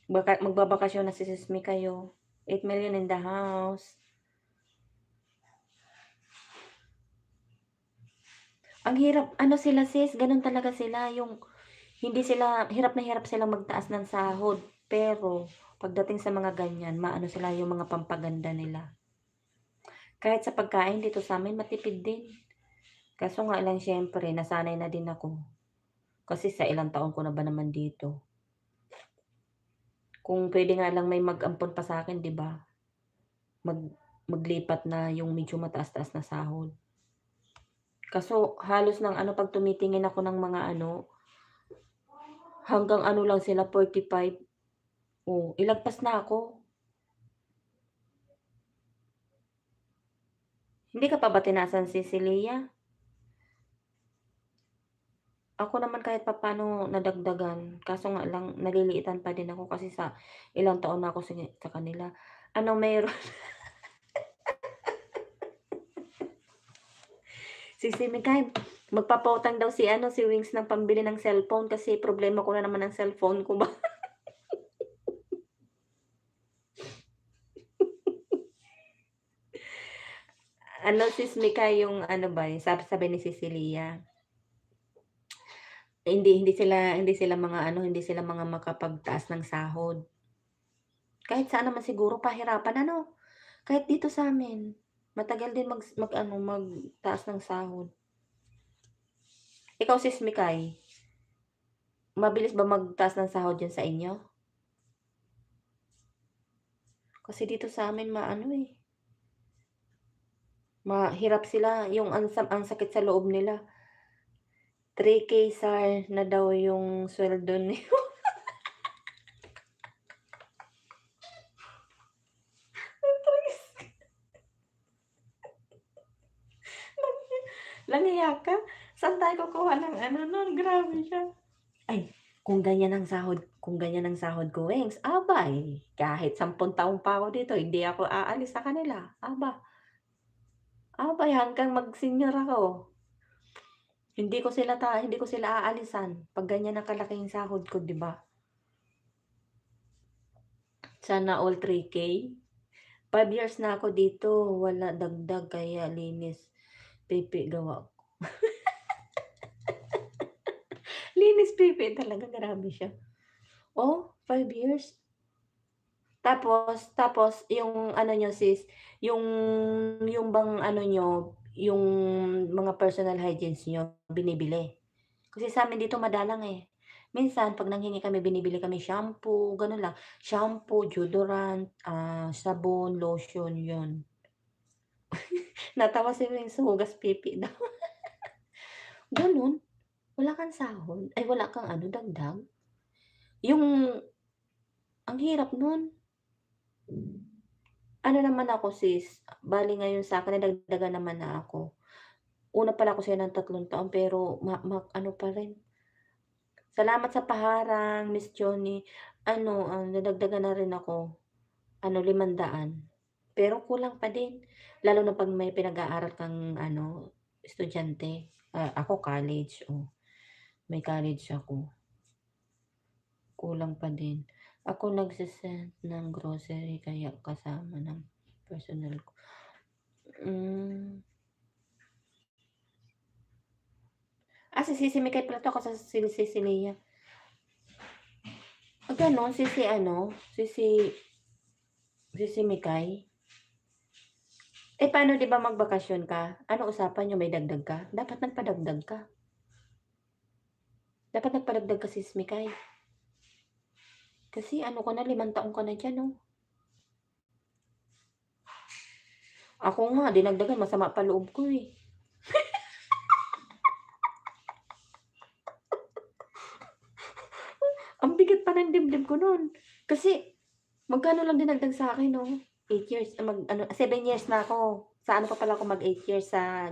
Magbabakasyon na si Sis Mikay, 8 million in the house. Ang hirap, ano sila sis, ganun talaga sila, yung hindi sila, hirap na hirap silang magtaas ng sahod. Pero, pagdating sa mga ganyan, maano sila yung mga pampaganda nila. Kahit sa pagkain dito sa amin, matipid din. Kaso nga lang, syempre, nasanay na din ako. Kasi sa ilang taon ko na ba naman dito. Kung pwede nga lang may mag-ampon pa sa akin, di ba? Maglipat na yung medyo mataas-taas na sahod. Kaso halos ng ano, pag tumitingin ako ng mga ano, hanggang ano lang sila, 45. Oh, ilagpas na ako. Hindi ka pa ba tinasan si Celia? Ako naman kahit papano nadagdagan. Kaso nga lang, naliliitan pa din ako kasi sa ilang taon na ako sa kanila. Ano meron? Si Mikay, magpapautang daw si ano, si Wings ng pambili ng cellphone kasi problema ko na naman ang cellphone ko ba. Ano si Mikay yung ano ba, sabi ni Cecilia. Hindi sila mga ano, hindi sila mga makapagtaas ng sahod. Kahit saan naman siguro pahirapan ano. Kahit dito sa amin, matagal din magtaas ng sahod. Ikaw sis Mikay, mabilis ba magtaas ng sahod dyan sa inyo? Kasi dito sa amin maano eh. Mahirap sila, yung ang sakit sa loob nila. 3K sar na daw yung sweldo niyo. Langiya ka? Saan tayo kukuha ng ano nun? Grabe siya. Ay, kung ganyan ang sahod ko, Wings, abay, kahit 10 taon pa ako dito, hindi ako aalis sa kanila. Abay, hanggang mag-senior ako. Hindi ko sila aalisan pag ganyan ang kalaking sahod ko, 'di ba? Sana all 3K. 5 years na ako dito, wala dagdag kaya linis. Pipi gawa ko. Linis pipi talaga, grabe siya. Oh, 5 years. Tapos yung ano niyo sis, yung bang ano niyo, yung mga personal hygienes niyo binibili? Kasi sa'min dito madalang, eh. Minsan 'pag nanghingi kami, binibili kami shampoo, gano'n lang. Shampoo, deodorant, sabon, lotion, 'yun. Natawa si Wings, hugas pipi daw. Gano'n? Wala kang sahod? Ay wala kang ano, dagdag? Yung ang hirap nun. Ano naman ako sis, bale ngayon sa'kin nadagdagan naman na ako. Una pala ako sa'yo ng 3 taon pero ano pa rin. Salamat sa paharang, Miss Johnny. Ano, nadagdagan na rin ako, 500. Pero kulang pa din, lalo na 'pag may pinag-aaral kang ano, estudyante. Ako college, may college ako. Kulang pa din. Ako nagse-send ng grocery kaya kasama ng personal ko. Si Sisi Mikay pala 'to, ako si Cecilia. Gano'n, si Mikay? Eh, paano 'di ba magbakasyon ka? Ano usapan niyo, may dagdag ka? Dapat nagpadagdag ka. Dapat nagpadagdag ka Sis Mikay. Kasi ano ka na, 5 taon ka na diyan, oh. Ako nga dinagdagan masama pa loob ko, eh. Ang bigat pa ng dibdib ko nun. Kasi magkano lang dinagdag sa'kin 'no, 8 years mag-ano 7 years na ako. Sa ano pa pala ako mag-8 years sa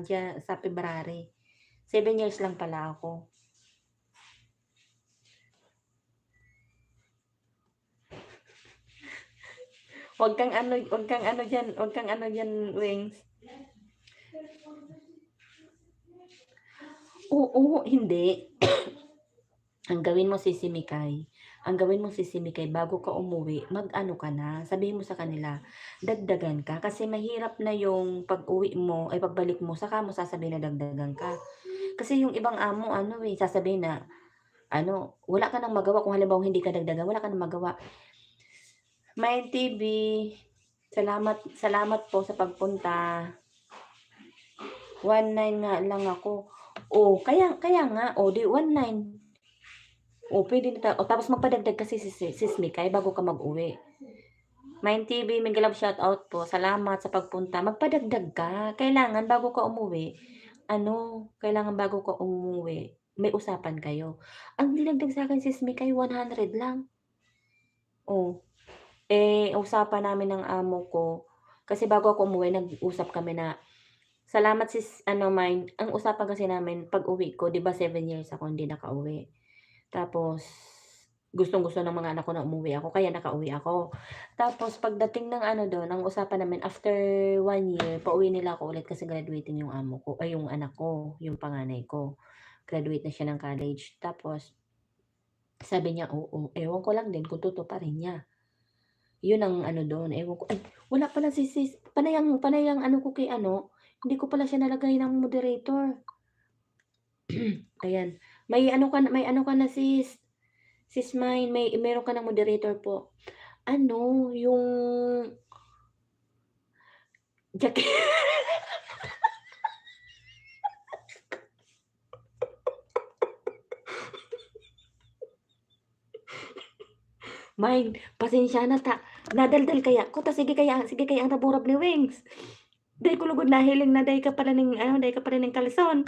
February. 7 years lang pala ako. Huwag kang ano diyan, Wings. Oo, hindi. Ang gawin mo sisimikay, ang gawin mong sisimikay bago ka umuwi, mag-ano ka na, sabihin mo sa kanila, dagdagan ka kasi mahirap na yung pag-uwi mo ay pagbalik mo saka mo sasabihin na dagdagan ka. Kasi yung ibang amo ano, eh, sasabihin na ano, wala ka ng magawa kung halimbawang hindi ka dagdagan, wala ka ng magawa. Main TV, salamat po sa pagpunta. 19 nga lang ako. Oh, kaya kaya nga, oh, 'di 19. Oh, puwede na o tapos magpadagdag kasi sis Mikay bago ka mag-uwi. Main TV, mega love shoutout po, salamat sa pagpunta. Magpadagdag ka, kailangan bago ka umuwi, ano, kailangan bago ka umuwi, may usapan kayo. Ang dinagdag sa'kin sis Mikay 100 lang. Oh, eh, usapan namin ng amo ko, kasi bago ako umuwi nag-usap kami na, "Salamat sis ano Mine." Ang usapan kasi namin pag-uwi ko 'di ba 7 years ako hindi nakauwi. Tapos, gustong-gusto ng mga anak ko na umuwi ako kaya nakauwi ako. Tapos pagdating ng ano dun, ang usapan namin after 1 year pauwi nila ako ulit kasi graduating yung amo ko ay yung anak ko, yung panganay ko. Graduate na siya ng college. Tapos sabi niya, "Oo." Ewan ko lang din kung tutuparin niya. Yun ang ano dun, ewan ko ay wala pala si sis panay ang ano ko kay ano, hindi ko pala siya nalagay ng moderator. Ayan, may ano ka na sis Mine, meron ka ng moderator po. Ano, yung Jackie Mine, pasensya na nadaldal kaya ko sige kaya ang naburab ni Wings. Day ko lugod nahiling na day ka pala ning ano, day ka pala ning kalson.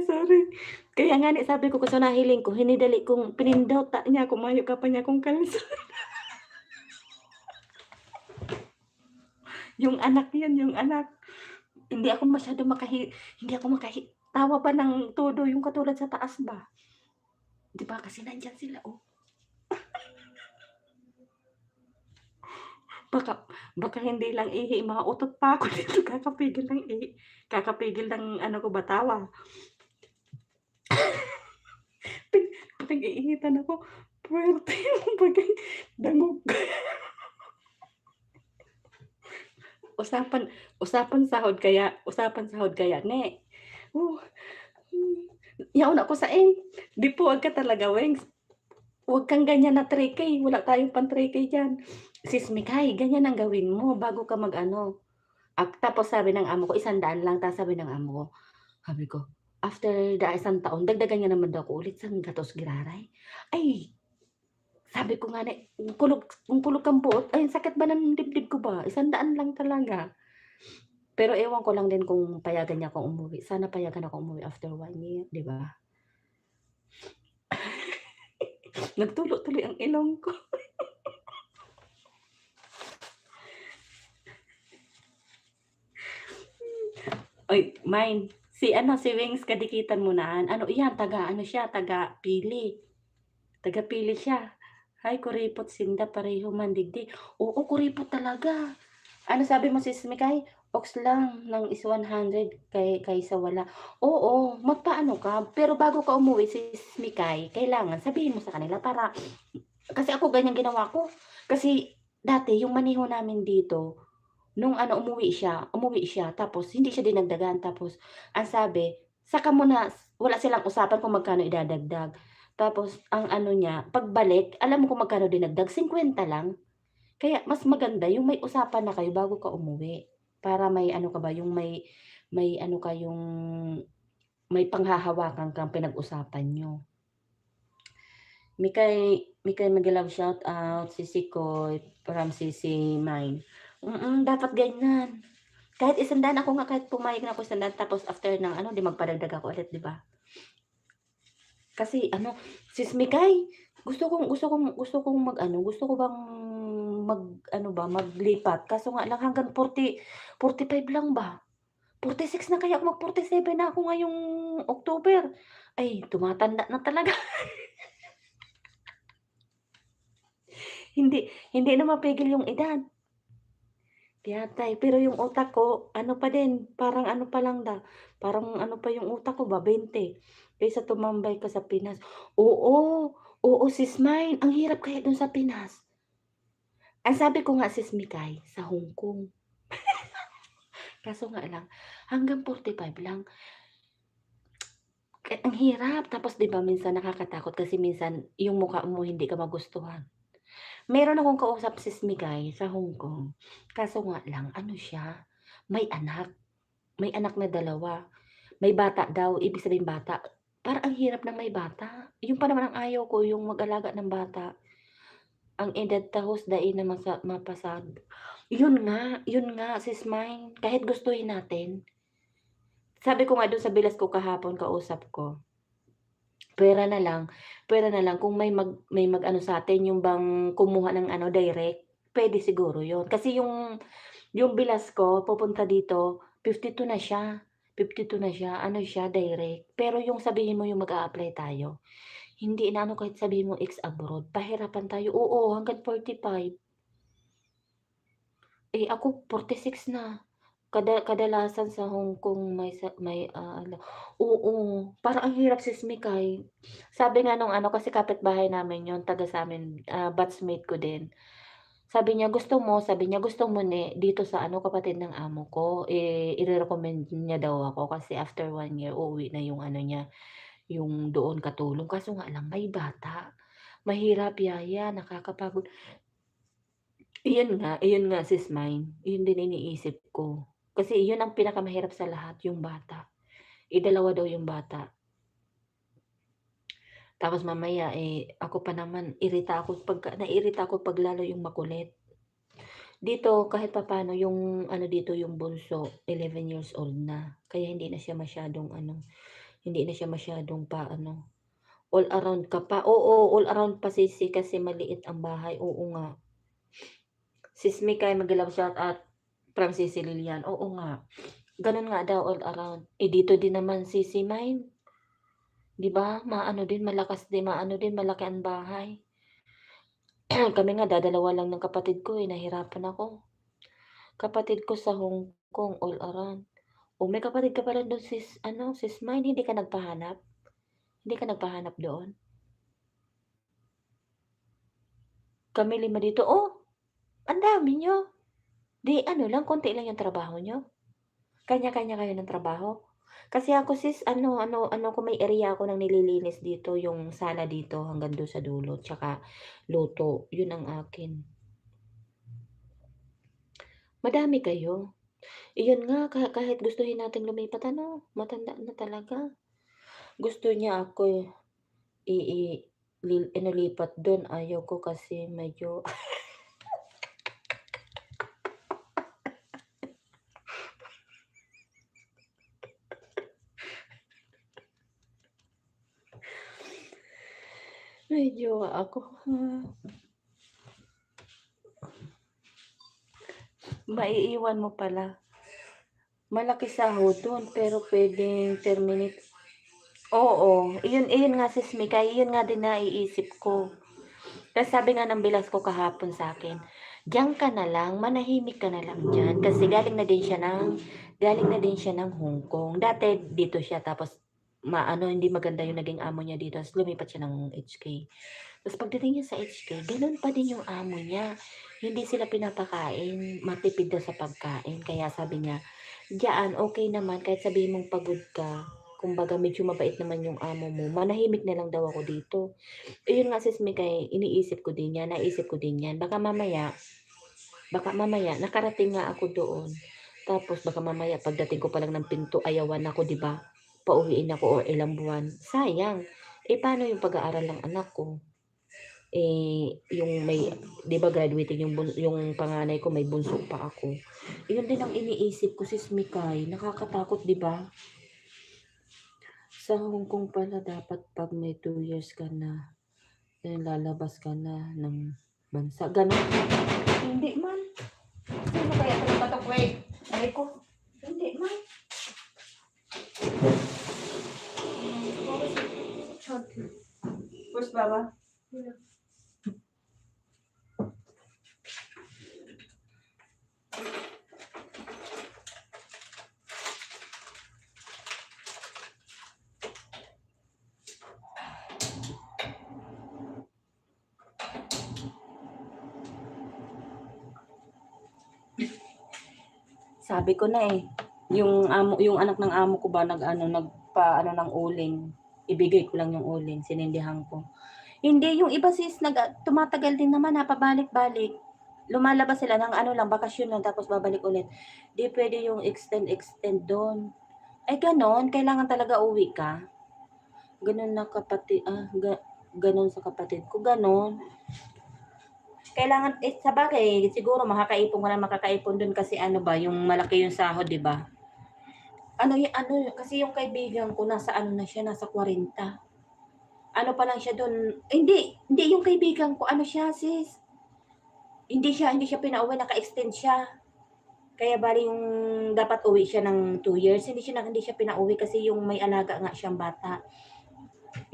Sorry. Kaya nga ni sabi ko sa nahiling ko hinidali kong pinindot ta niya kumayo ka pa niya kong kalson. Yung anak yun, yung anak. Hindi ako masyado hindi ako tawa pa ng todo yung katulad sa taas ba. 'Di ba kasi nandiyan sila, oh. Baka baka hindi lang ihi, mauutot pa ako dito kakapigil ng ano ko ba tawa. Pinag-iinitan ako, puwerte yung bagay dangog. Usapan usapan sahod kaya ne. Oh, yaon ako sa 'di puwag ka talaga Wengs. Huwag kang ganyan na 3K, wala tayong pang 3K diyan. Sis Mikay, ganyan ang gawin mo bago ka mag-ano. Tapos sabi ng amo ko 100 lang, tapos sabi ko, "After the 1 taon dagdagan niya naman daw ako ulit, saan gatos giraray?" Ay, sabi ko nga kung kulog kang buot, ay sakit ba ng dibdib ko ba, 100 lang talaga. Pero ewan ko lang din kung payagan niya akong umuwi, sana payagan akong umuwi after 1 year, 'di ba? Nagtulo-tuloy ang ilong ko. Oy, Mine, si Wings kadikitan mo na, ano iyan taga-ano siya, taga-Pili. Taga-Pili siya. Hay kuripot sinda pareho man digdi. Oo, kuripot talaga. Ano sabi mo sis Mikay? Ox lang ng is 100 kaysa wala. Oo, magpaano ka, pero bago ka umuwi sis Mikay, kailangan sabihin mo sa kanila para kasi ako ganyan ginawa ko. Kasi dati yung maneho namin dito Nung ano umuwi siya tapos hindi siya dinagdagan tapos ang sabi, "Saka mo na" wala silang usapan kung magkano idadagdag. Tapos ang ano niya, pagbalik alam mo kung magkano dinagdag, 50 lang. Kaya mas maganda yung may usapan na kayo bago ka umuwi. Para may ano ka ba, yung may ano kayong may panghahawakan kang pinag-usapan niyo. Mikay Magalhaw shout out, Sisi Koy from Sisi Mine. Dapat ganyan. Kahit 100 ako nga kahit pumayag na ako 100 tapos after ng ano 'di magpadagdag ako ulit 'di ba? Kasi ano, Sis Mikay, gusto kong mag-ano, gusto ko bang mag-ano ba, maglipat kaso nga lang hanggang 45 lang ba? 46 na kaya ako mag-47 na ako ngayong October. Ay tumatanda na talaga. Hindi na mapigil yung edad. Tiyatay, pero yung utak ko ano pa din, parang ano pa lang parang ano pa yung utak ko ba 20, kaysa tumambay ka sa Pinas. Oo, oo sis mine, ang hirap kaya dun sa Pinas. Ang sabi ko nga sis Mikay, sa Hong Kong. Kaso nga lang, hanggang 45 lang. Ang hirap, tapos 'di ba minsan nakakatakot kasi minsan yung mukha mo hindi ka magustuhan. Meron akong kausap sis Mikay sa Hong Kong, kaso nga lang ano siya, may anak. May anak na 2, may bata daw, ibig sabihin bata. Parang ang hirap ng may bata, yun pa naman ang ayaw ko, yung mag-alaga ng bata. Ang edad tahos dai na mapasad. Yun nga sis mine, kahit gustuhin natin. Sabi ko nga dun sa bilas ko kahapon kausap ko, puwera na lang puwera na lang kung may mag-ano sa'tin yung bang kumuha ng ano direct, puwede siguro yun. Kasi yung bilas ko pupunta dito 52 na siya, 52 na siya, ano siya direct. Pero yung sabihin mo yung mag-a-apply tayo, hindi na ano kahit sabihin mo ex-abroad, pahirapan tayo, oo hanggang 45. Eh, ako 46 na. Kadalasan sa Hong Kong ano oo, parang ang hirap sis Mikay. Sabi nga nung ano kasi kapitbahay namin yun, taga sa'min, batchmate ko din. Sabi niya gusto mo dito sa ano kapatid ng amo ko, eh, ire-recommend niya daw ako kasi after 1 year uuwi na yung ano niya, yung doon katulong kaso nga lang may bata. Mahirap yaya, nakakapagod. Iyon nga sis mine, yun din iniisip ko. Kasi yun ang pinakamahirap sa lahat, yung bata. Dalawa daw yung bata. Tapos mamaya, eh, ako pa naman naiirita ako 'pag lalo yung makulit. Dito kahit papaano yung ano dito yung bunso, 11 years old na. Kaya hindi na siya masyadong pa-ano, all around ka pa oo, all around pa sisi kasi maliit ang bahay, oo nga. Sis Mikay Magalhaw shout-out from Sisi Lilian, oo nga. Gano'n nga daw all around. Eh, dito din naman Sisi Mine, 'di ba maano din malaki ang bahay. Kami nga dadalawa lang ng kapatid ko, eh, nahirapan ako. Kapatid ko sa Hong Kong all around. Oh, may kapatid ka pala dun sis Mine, hindi ka nagpahanap? Hindi ka nagpahanap doon? Kami 5 dito, oh, ang dami niyo. 'Di ano lang, konti lang yung trabaho niyo? Kanya-kanya kayo ng trabaho? Kasi ako sis ano ko may area ako ng nililinis dito, yung sala dito hanggang dun sa dulo, tsaka luto, yun ang akin. Madami kayo? Iyon nga kahit gustuhin nating lumipat ano, matanda na talaga. Gusto niya ako i i lipat dun, ayaw ko kasi medyo medyo ako, maiiwan mo pala. Malaki sahod dun pero puwedeng terminate. Oo, iyon nga sis Mikay, iyon nga din naiisip ko. Tas sabi nga ng bilas ko kahapon sa'kin, "Diyan ka na lang, manahimik ka na lang diyan." Kasi galing na din siya ng Hong Kong. Dati dito siya tapos hindi maganda yung naging amo niya dito, ta's lumipat siya ng HK. Ta's pagdating niya sa HK, gano'n pa din yung amo niya. Hindi sila pinapakain, matipid daw sa pagkain. Kaya sabi niya, "Diyaan okey naman kahit sabihin mong pagod ka, kumbaga medyo mabait naman yung amo mo, manahimik na lang daw ako dito." Ayun nga sis Mikey, iniisip ko din 'yan, naisip ko din 'yan. Baka mamaya nakarating nga ako doon, tapos baka mamaya pagdating ko pa lang ng pinto ayawan ako 'di ba? Pauwiin ako or ilang buwan, sayang. Paano yung pag-aaral ng anak ko? Yung may 'di ba graduating yung panganay ko, may bunso pa ako. Yun din ang iniisip ko sis Mikay, nakakatakot 'di ba? Sa Hong Kong pala dapat 'pag may 2 years ka na, lalabas ka na ng bansa, gano'n? Hindi man. Sino kaya 'tong batok, wait. Aray ko. Hindi man. Where's Baba? Sabi ko na yung anak ng amo ko ba nagpaano ng uling. Ibigay ko lang yung uling, sinindihan ko. Hindi, yung iba sis tumatagal din naman pabalik-balik. Lumalabas sila ng lang, bakasyon lang tapos babalik ulit. Di pwede yung extend doon. Ay ganon, kailangan talaga uwi ka. Ganon na kapatid, ganon sa kapatid ko, ganon. Kailangan, sa bagay, siguro makakaipon ka na makakaipon dun kasi yung malaki yung sahod, di ba? Kasi yung kaibigan ko nasa na siya, nasa 40. Ano pa lang siya dun, hindi yung kaibigan ko, siya sis. Hindi siya pinauwi, naka-extend siya. Kaya bali yung dapat uwi siya ng 2 years, hindi siya pinauwi kasi yung may alaga nga siyang bata.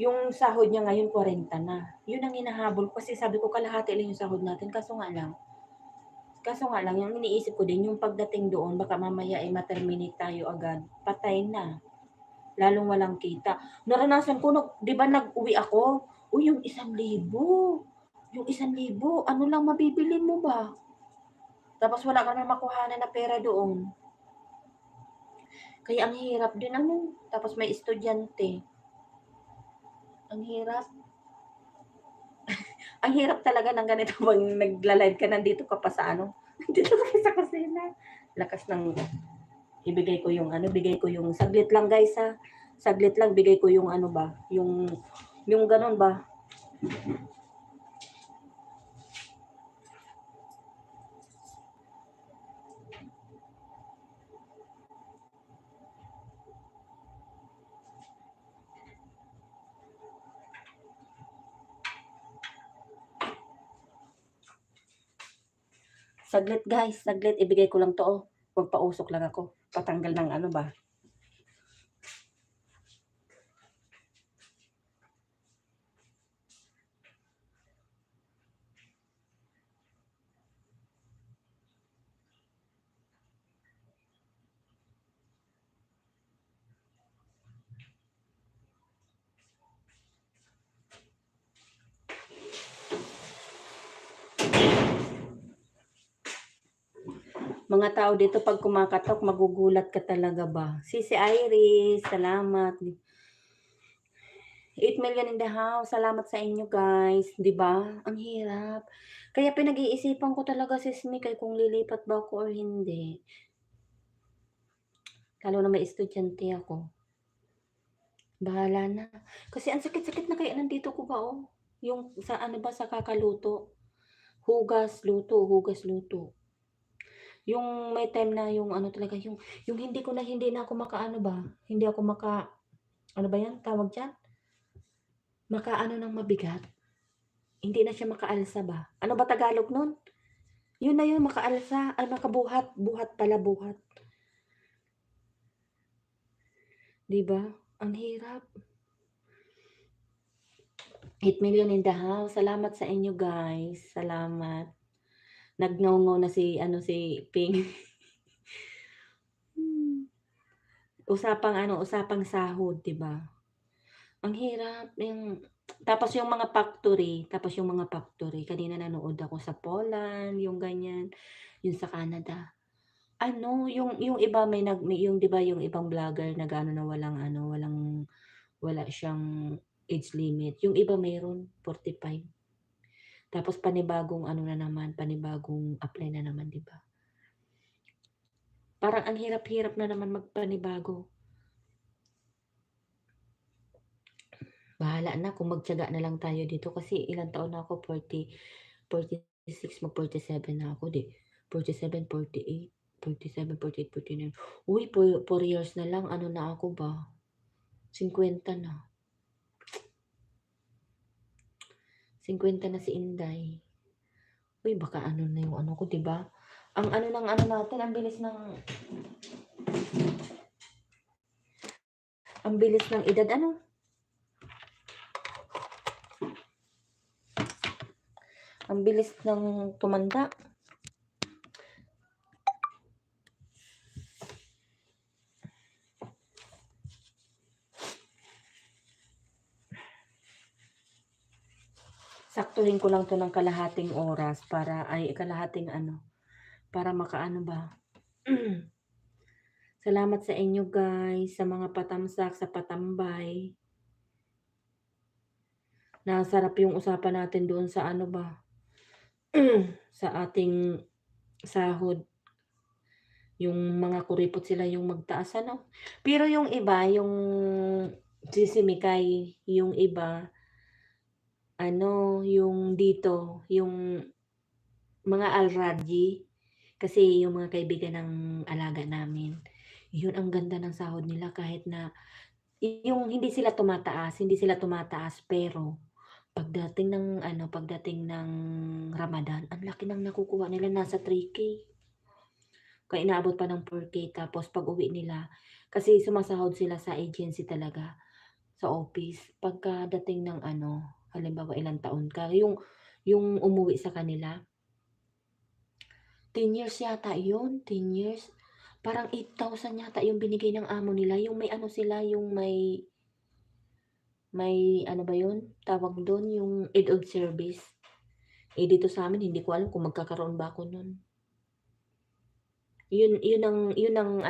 Yung sahod niya ngayon 40 na. Yun ang hinahabol ko kasi sabi ko kalahati lang yung sahod natin. Kaso nga lang, yung iniisip ko din, yung pagdating doon, baka mamaya ma-terminate tayo agad. Patay na. Lalong walang kita. Naranasan ko, di ba nag-uwi ako? Yung 1,000. Yung 1,000, ano lang mabibili mo ba? Tapos wala ka na makuhanan na pera doon. Kaya ang hirap din tapos may estudyante. Ang hirap. Ang hirap talaga ng ganito pag nagla-live ka, nandito ka pa sa nandito ka pa sa kusina. Lakas ng bigay ko yung saglit lang guys saglit lang, bigay ko yung yung ganun ba. Saglit guys, saglit, ibigay ko lang to magpausok lang ako, patanggal ng ba. Mga tao dito pag kumakatok, magugulat ka talaga ba? Sisi Iris, salamat. 8 million in the house. Salamat sa inyo guys. 'Di ba? Ang hirap. Kaya pinag-iisipan ko talaga sis Mikay kung lilipat ba ako or hindi. Lalo na may estudyante ako. Bahala na. Kasi ang sakit-sakit na kaya nandito ko ba Yung sa sa kakaluto. Hugas, luto, hugas, luto. Yung may time na yung talaga, yung hindi na ako hindi ako ano ba yan, tawag dyan? Ng mabigat. Hindi na siya makaalsa ba? Ano ba Tagalog nun? Yun na yun, makaalsa, makabuhat, buhat pala, buhat. Diba? Ang hirap. 8 million in the house. Salamat sa inyo guys. Salamat. Nagngaw-ngaw na si Ping. Usapang sahod, 'di ba? Ang hirap tapos yung mga factory, kanina nanood ako sa Poland, yung ganyan, yung sa Canada. Ano, yung iba may yung 'di ba yung ibang vlogger nag-aano na wala siyang age limit, yung iba meron 45. Tapos panibagong ano na naman, panibagong apply na naman 'di ba? Parang ang hirap-hirap na naman magpanibago. Bahala na kung magtiyaga na lang tayo dito kasi ilang taon na ako, 46 mag-47 na ako, 47, 48, 47, 48, 49. Uy, 4 years na lang ano na ako ba, 50 na. 50 na si Inday. Uy, baka ano na yung ano ko, 'di ba? Ang ano ng ano natin, ang bilis ng edad ano? Ang bilis ng tumanda. Saktuhin ko lang 'to ng kalahating oras kalahating ano, para makaano ba. Salamat sa inyo guys, sa mga patamsak, sa patambay. Nasarap yung usapan natin doon sa ano ba, sa ating sahod. Yung mga kuripot sila yung magtaas ano. Pero yung iba, yung sisimikay, yung iba, ano, yung dito, yung mga alraji, kasi yung mga kaibigan ng alaga namin, yun ang ganda ng sahod nila kahit na yung hindi sila tumataas pero pagdating ng Ramadan, ang laki ng nakukuha nila, nasa 3K. Kaya inaabot pa ng 4K tapos pag-uwi nila, kasi sumasahod sila sa agency talaga, sa office. Pagkadating ng ano, halimbawa ilang taon ka, yung umuwi sa kanila, 10 years yata yun, 10 years. Parang 8,000 yata yung binigay ng amo nila, yung may ano sila, yung may ano ba yun, tawag dun, yung aid of service. Eh, dito sa'min hindi ko alam kung magkakaroon ba ako nun. Yun ang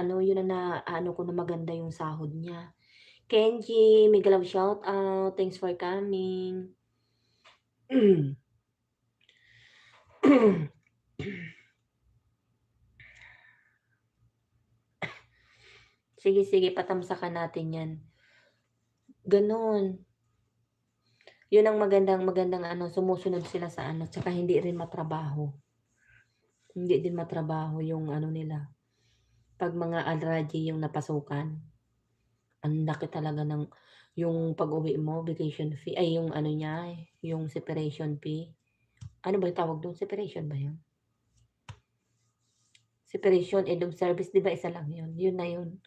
naano ko na maganda yung sahod niya. Kenji, mega love shout out, thanks for coming. Sige, sige patamsakan natin 'yan. Gano'n. 'Yun ang magandang ano, sumusunod sila sa ano, 'tsaka hindi rin matrabaho. Hindi din matrabaho yung ano nila, 'pag mga alraji yung napasukan, ang laki talaga ng yung pag-uwi mo vacation fee ay yung ano niya, yung separation fee. Ano ba yung tawag dun, separation ba 'yun? Separation and of service, 'di ba isa lang 'yun, 'yun na 'yun.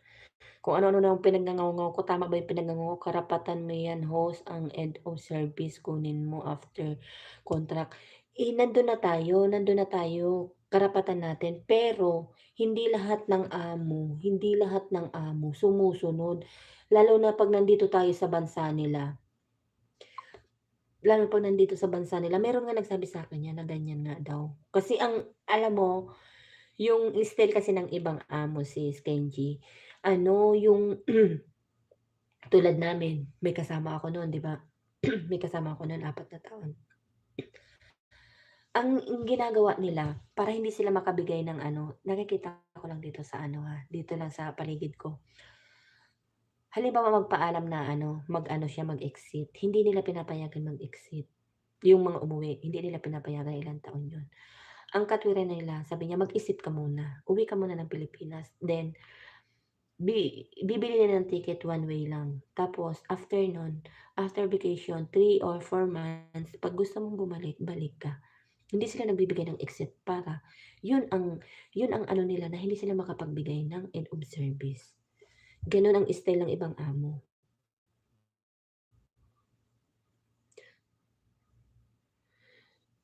Kung ano-ano na yung pinagngangaw ko, tama ba yung pinagngangaw ko? Karapatan mo yan host, ang end of service kunin mo after contract. Eh, nandun na tayo, karapatan natin. Pero hindi lahat ng amo sumusunod. Lalo na 'pag nandito tayo sa bansa nila. Lalo 'pag nandito sa bansa nila, meron nga nagsabi sa'kin yan na ganyan nga daw. Kasi alam mo, yung style kasi ng ibang amo sis, Kenji, ano yung tulad namin, may kasama ako no'n 'di ba? May kasama ako no'n 4 na taon. Ang ginagawa nila para hindi sila makabigay ng ano, nakikita ko lang dito sa ano dito lang sa paligid ko. Halimbawa magpaalam na ano, mag-ano siya, mag-exit, hindi nila pinapayagan mag-exit. Yung mga umuwi, hindi nila pinapayagan, ilang taon 'yun. Ang katwiran nila, sabi niya, "Mag-isip ka muna, uwi ka muna ng Pilipinas, then bibili nila ng ticket one way lang. Tapos after nun, after vacation, 3 or 4 months, 'pag gusto mong bumalik, balik ka." Hindi sila nagbibigay ng exit para yun ang yun ang ano nila na hindi sila makapagbigay ng end of service. Gano'n ang style ng ibang amo.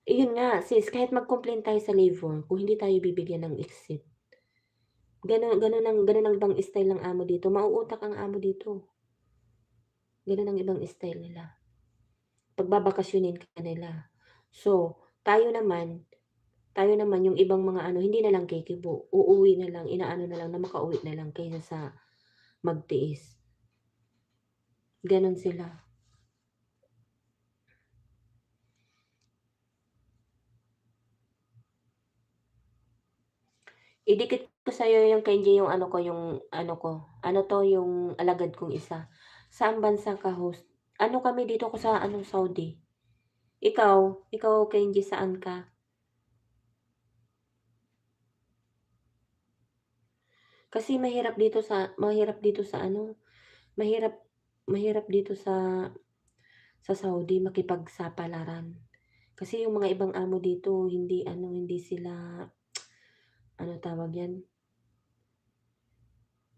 Yun nga sis, kahit mag-complain tayo sa labor kung hindi tayo bibigyan ng exit, gano'n ang bang style ng amo dito, mauutak ang amo dito. Gano'n ang ibang style nila, pagbabakasyunin ka nila. So, tayo naman yung ibang mga ano, hindi na lang kekibo, uuwi na lang, inaano na lang na makauwi na lang kaysa sa magtiis, gano'n sila. Idikit ko sa'yo yung Kenji yung ano ko, ano 'to, yung alagad kong isa. Saang bansa ka host? Ano kami dito ko sa ano, Saudi. Ikaw, ikaw Kenji saan ka? Kasi mahirap dito sa ano, mahirap mahirap dito sa Saudi makipagsapalaran. Kasi yung mga ibang amo dito hindi ano, hindi sila ano tawag yan,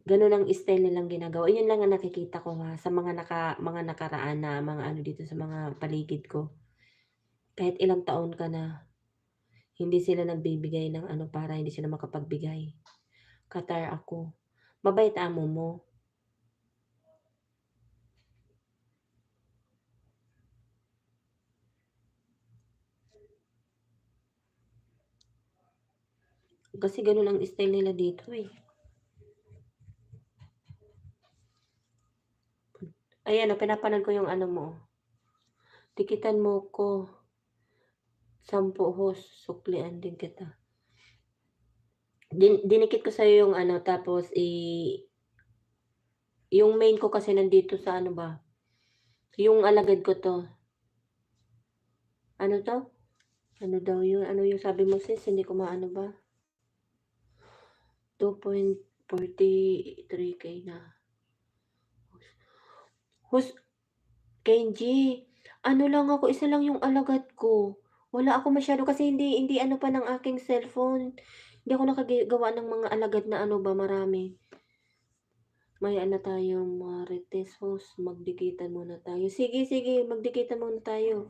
gano'n ang style nilang ginagawa. Yun lang ang nakikita ko ha, sa mga nakaraan na mga ano dito sa mga paligid ko. Kahit ilang taon ka na, hindi sila nagbibigay ng ano para hindi sila makapagbigay. Qatar ako. Mabait amo mo. Kasi gano'n ang style nila dito eh. Ayan oh, pinapanood ko yung ano mo. Tikitan mo ko. 10 host, suklian din kita. Dinikit ko sa'yo yung ano, tapos yung main ko kasi nandito sa ano ba, yung alagad ko 'to. Ano 'to? Ano daw yun? Ano yung sabi mo sis? Hindi ko maano ba? 2.43K na. Host Kenji, ano lang ako, isa lang yung alagad ko. Wala ako masyado kasi hindi ano pa ng aking cellphone. Hindi ako nakagawa ng mga alagad na ano ba, marami. May ano tayo, Marites host, magdikitan muna tayo. Sige, sige, magdikitan muna tayo.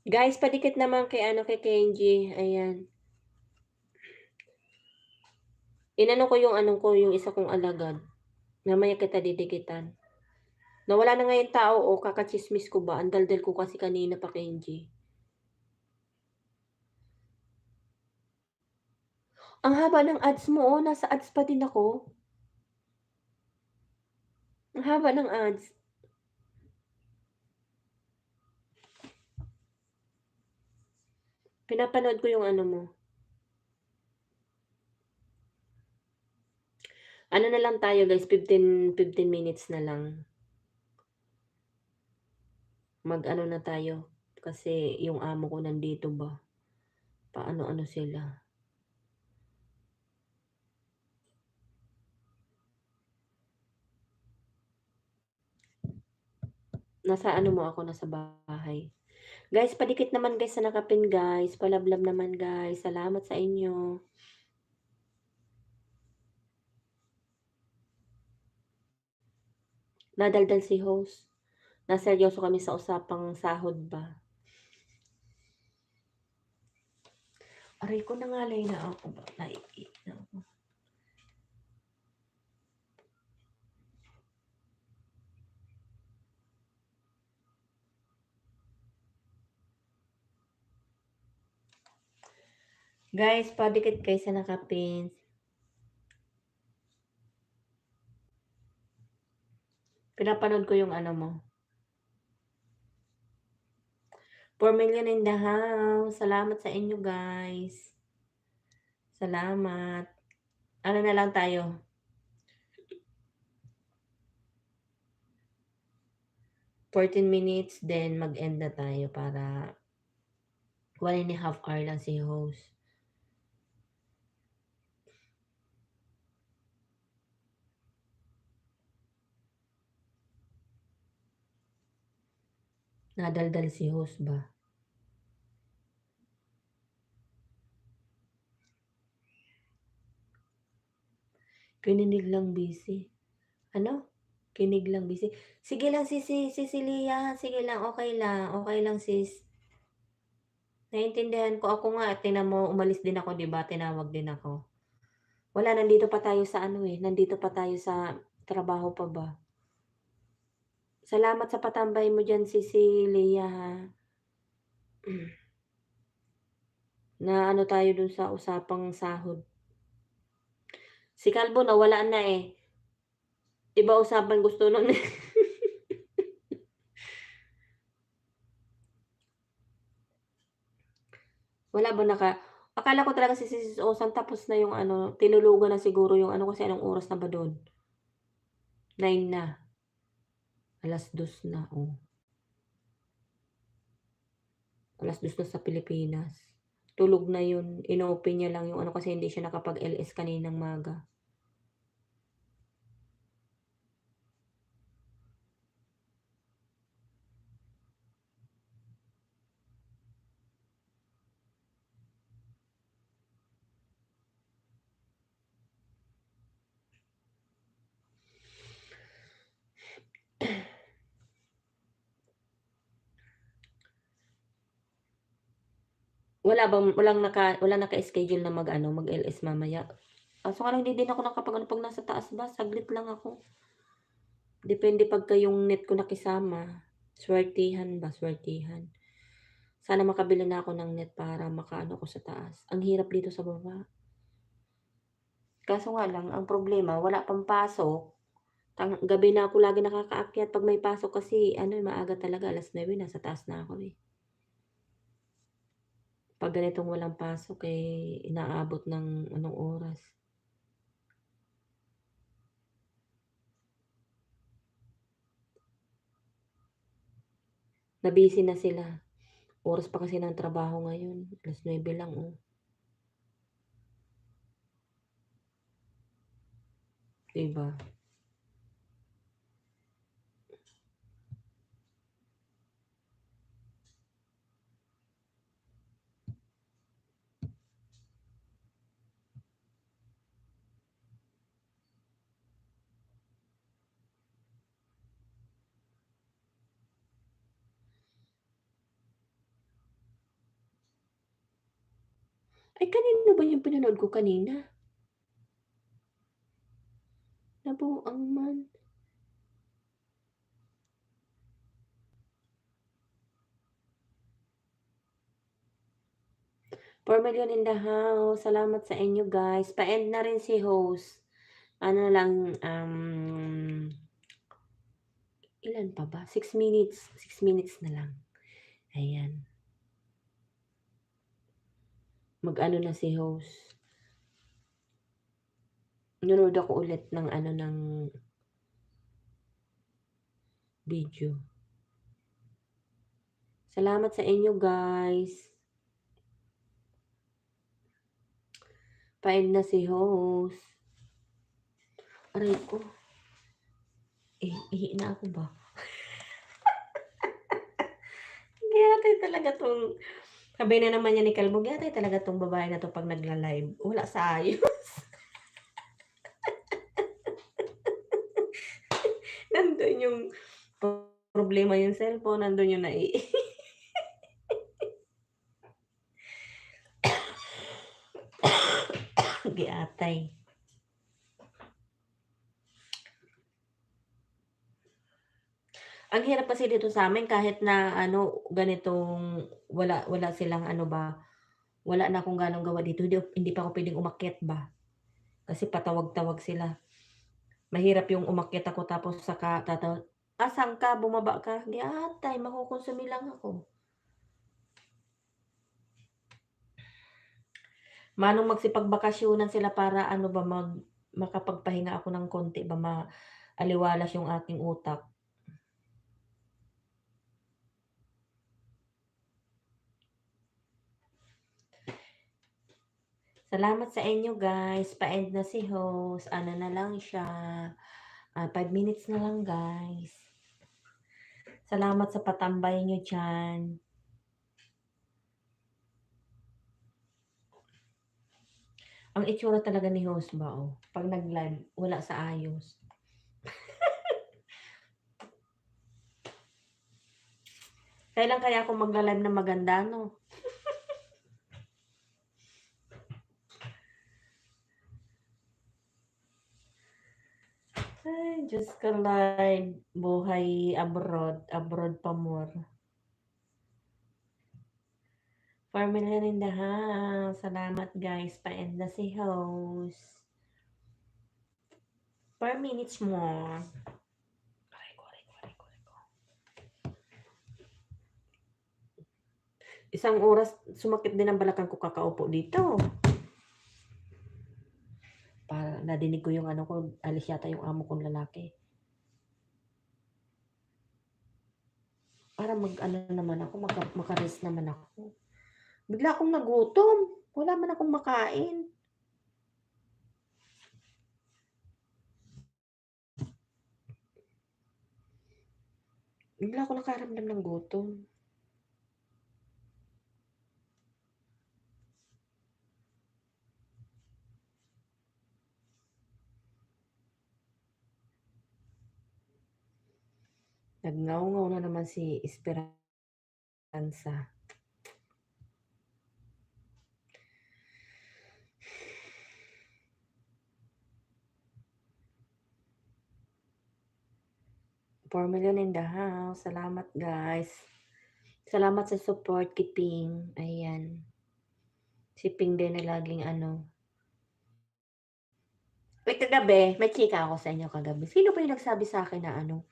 Guys, padikit naman kay ano, kay Kenji. Ayan. Inano ko yung ano ko, yung isa kong alagad. Mamaya kita didikitan. Nawala na nga yung tao, o kakachismis ko ba? Ang daldal ko kasi kanina pa, Kenji. Ang haba ng ads mo, oh. Nasa ads pa din ako. Ang haba ng ads. Pinapanood ko yung ano mo. Ano na lang tayo guys, 15 minutes na lang. Mag-ano na tayo. Kasi yung amo ko nandito ba. Paano-ano sila. Nasa ano mo ako, nasa bahay. Guys, padikit naman guys sa nakapin guys. Palablab naman guys. Salamat sa inyo. Nadaldal si host. Naseryoso kami sa usapang sahod ba. Aray ko, nangalay na ako ba? Naiit na ako. Guys, padikit kayo sa nakapin. Pinapanood ko yung ano mo. 4 million in the house. Salamat sa inyo guys. Salamat. Ano na lang tayo? 14 minutes, then mag-end na tayo para 1.5 hour lang si host. Nadaldal si host ba? Kininig lang busy. Ano? Kinig lang busy. Sige lang Cecilia, sige lang, okay lang sis. Naintindihan ko, ako nga, tingnan mo, umalis din ako, 'di ba? Tinawag din ako. Wala, nandito pa tayo sa ano eh, nandito pa tayo sa Trabaho pa ba? Salamat sa patambay mo diyan, Cecilia, ha. Na ano tayo dun sa usapang sahod. Si Kalbo nawala na, eh. Iba usapan gusto nun, eh. Wala ba akala ko talaga si Sis Osang tapos na yung ano, tinulugan na siguro yung ano, kasi anong oras na ba dun? 9 na, 2:00 na, oh. 2:00 na sa Pilipinas. Tulog na yun, inopen niya lang yung ano, kasi hindi siya nakapag-LS kaninang maga. Walang naka-schedule na mag-ano, mag-LS mamaya. Kaso nga lang hindi din ako nakapag-ano 'pag nasa taas ba, saglit lang ako. Depende pagka yung net ko nakisama. Swertihan ba, swertihan. Sana makabili na ako ng net para makaano ako sa taas. Ang hirap dito sa baba. Kaso nga lang ang problema wala pang pasok, gabi na ako lagi nakakaakyat 'pag may pasok kasi ano, eh, maaga talaga 9:00 nasa taas na ako, eh. 'Pag ganitong walang pasok, eh, inaabot ng anong oras. Na-busy na sila. Oras pa kasi ng trabaho ngayon, 9:00 lang, oh. 'Di ba? Ay, kanino ba yung pinanood ko kanina? Nabuang man. 4,000,000 in the house. Salamat sa inyo, guys. Pa-end na rin si host. Ano lang, ilan pa ba? 6 minutes. 6 minutes na lang. Ayan. Mag-ano na si host. Nanood ako ulit ng ano, ng video. Salamat sa inyo, guys. Pa-end na si host. Aray ko. Ihi na ako ba? Yate talaga 'tong sabi na naman niya ni Kalbo, yate talaga 'tong babae na 'to 'pag nagla-live, wala sa ayos. Nandun yung problema yung cellphone, nandun yung giatay. Ang hirap kasi dito sa'min kahit na ano, ganitong wala silang ano ba, wala na akong gano'ng gawa dito, hindi pa ako puwedeng umakyat ba, kasi patawag-tawag sila. Mahirap yung umakyat ako tapos saka "Asan ka? Bumaba ka." "Giatay, makokonsumi lang ako." Manong magsipagbakasyonan sila para ano ba, makapagpahinga ako ng konti ba, maaliwalas yung aking utak. Salamat sa inyo, guys. Pa-end na si host. Ano na lang siya, 5 minutes na lang, guys. Salamat sa patambay niyo diyan. Ang itsura talaga ni host ba, oh, 'pag nag-live wala sa ayos. Kailan kaya ako magla-live na maganda 'no? Ay, Diyos ko Lord. Buhay abroad. Abroad pa more. 4 million in the house. Salamat guys. Pa-end na si host. 4 minutes more. Aray ko, aray ko, aray ko, aray ko. Isang oras, sumakit din ang balakang ko kakaupo dito. Para nadinig ko yung ano ko, alis yata yung amo kong lalaki. Para mag-ano naman ako, makarest naman ako. Bigla akong nagutom. Wala man akong makain. Bigla ako nakaramdam ng gutom. Nagngaw-ngaw na naman si Esperanza. $4 million in the house. Salamat guys. Salamat sa support, Kiping. Ayan. Si Ping din na laging ano. Wait, kagabi, may chika ako sa inyo kagabi. Sino pa yung nagsabi sa akin na ano,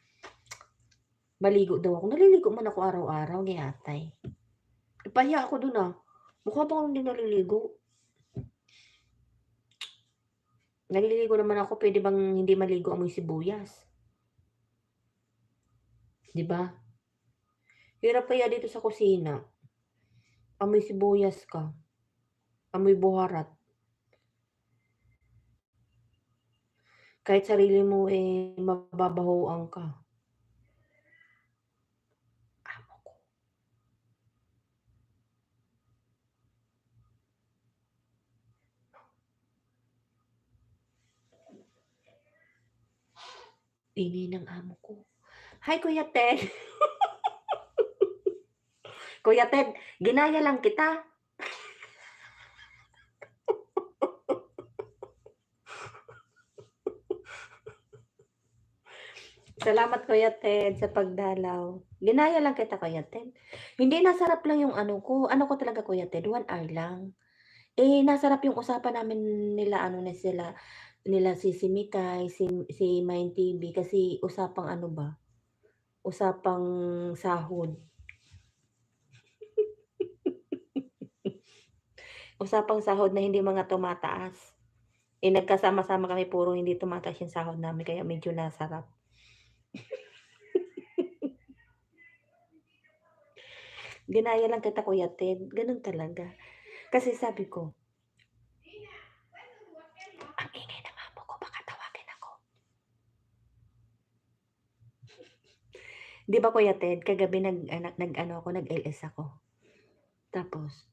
maligo daw ako. Naliligo man ako araw-araw ni atay. Ipahiya ako dun ah. Mukha pa akong hindi naliligo. Naliligo naman ako, pwede bang hindi maligo amoy sibuyas? Diba? Hirap kaya dito sa kusina. Amoy sibuyas ka. Amoy buharat. Kahit sarili mo eh, mababahoan ka. Amo ko. Ingay ng amo ko. Hi, Kuya Ted. Kuya Ted, ginaya lang kita. Salamat Kuya Ted sa pagdalaw. Ginaya lang kita Kuya Ted. Hindi, nasarap lang yung ano ko. Ano ko talaga Kuya Ted, 1 hour lang. Eh, nasarap yung usapan namin nila ano na sila, nila si Mikay, si Main TV kasi usapang ano ba, usapang sahod. Usapang sahod na hindi mga tumataas. Eh, nagkasama-sama kami puro hindi tumataas yung sahod namin kaya medyo nasarap. Ginaya lang kita Kuya Ted, ganun talaga. Kasi sabi ko, ang ingay ng amo ko, baka tawagin ako. Di ba Kuya Ted, kagabi nag-LS ako. Tapos,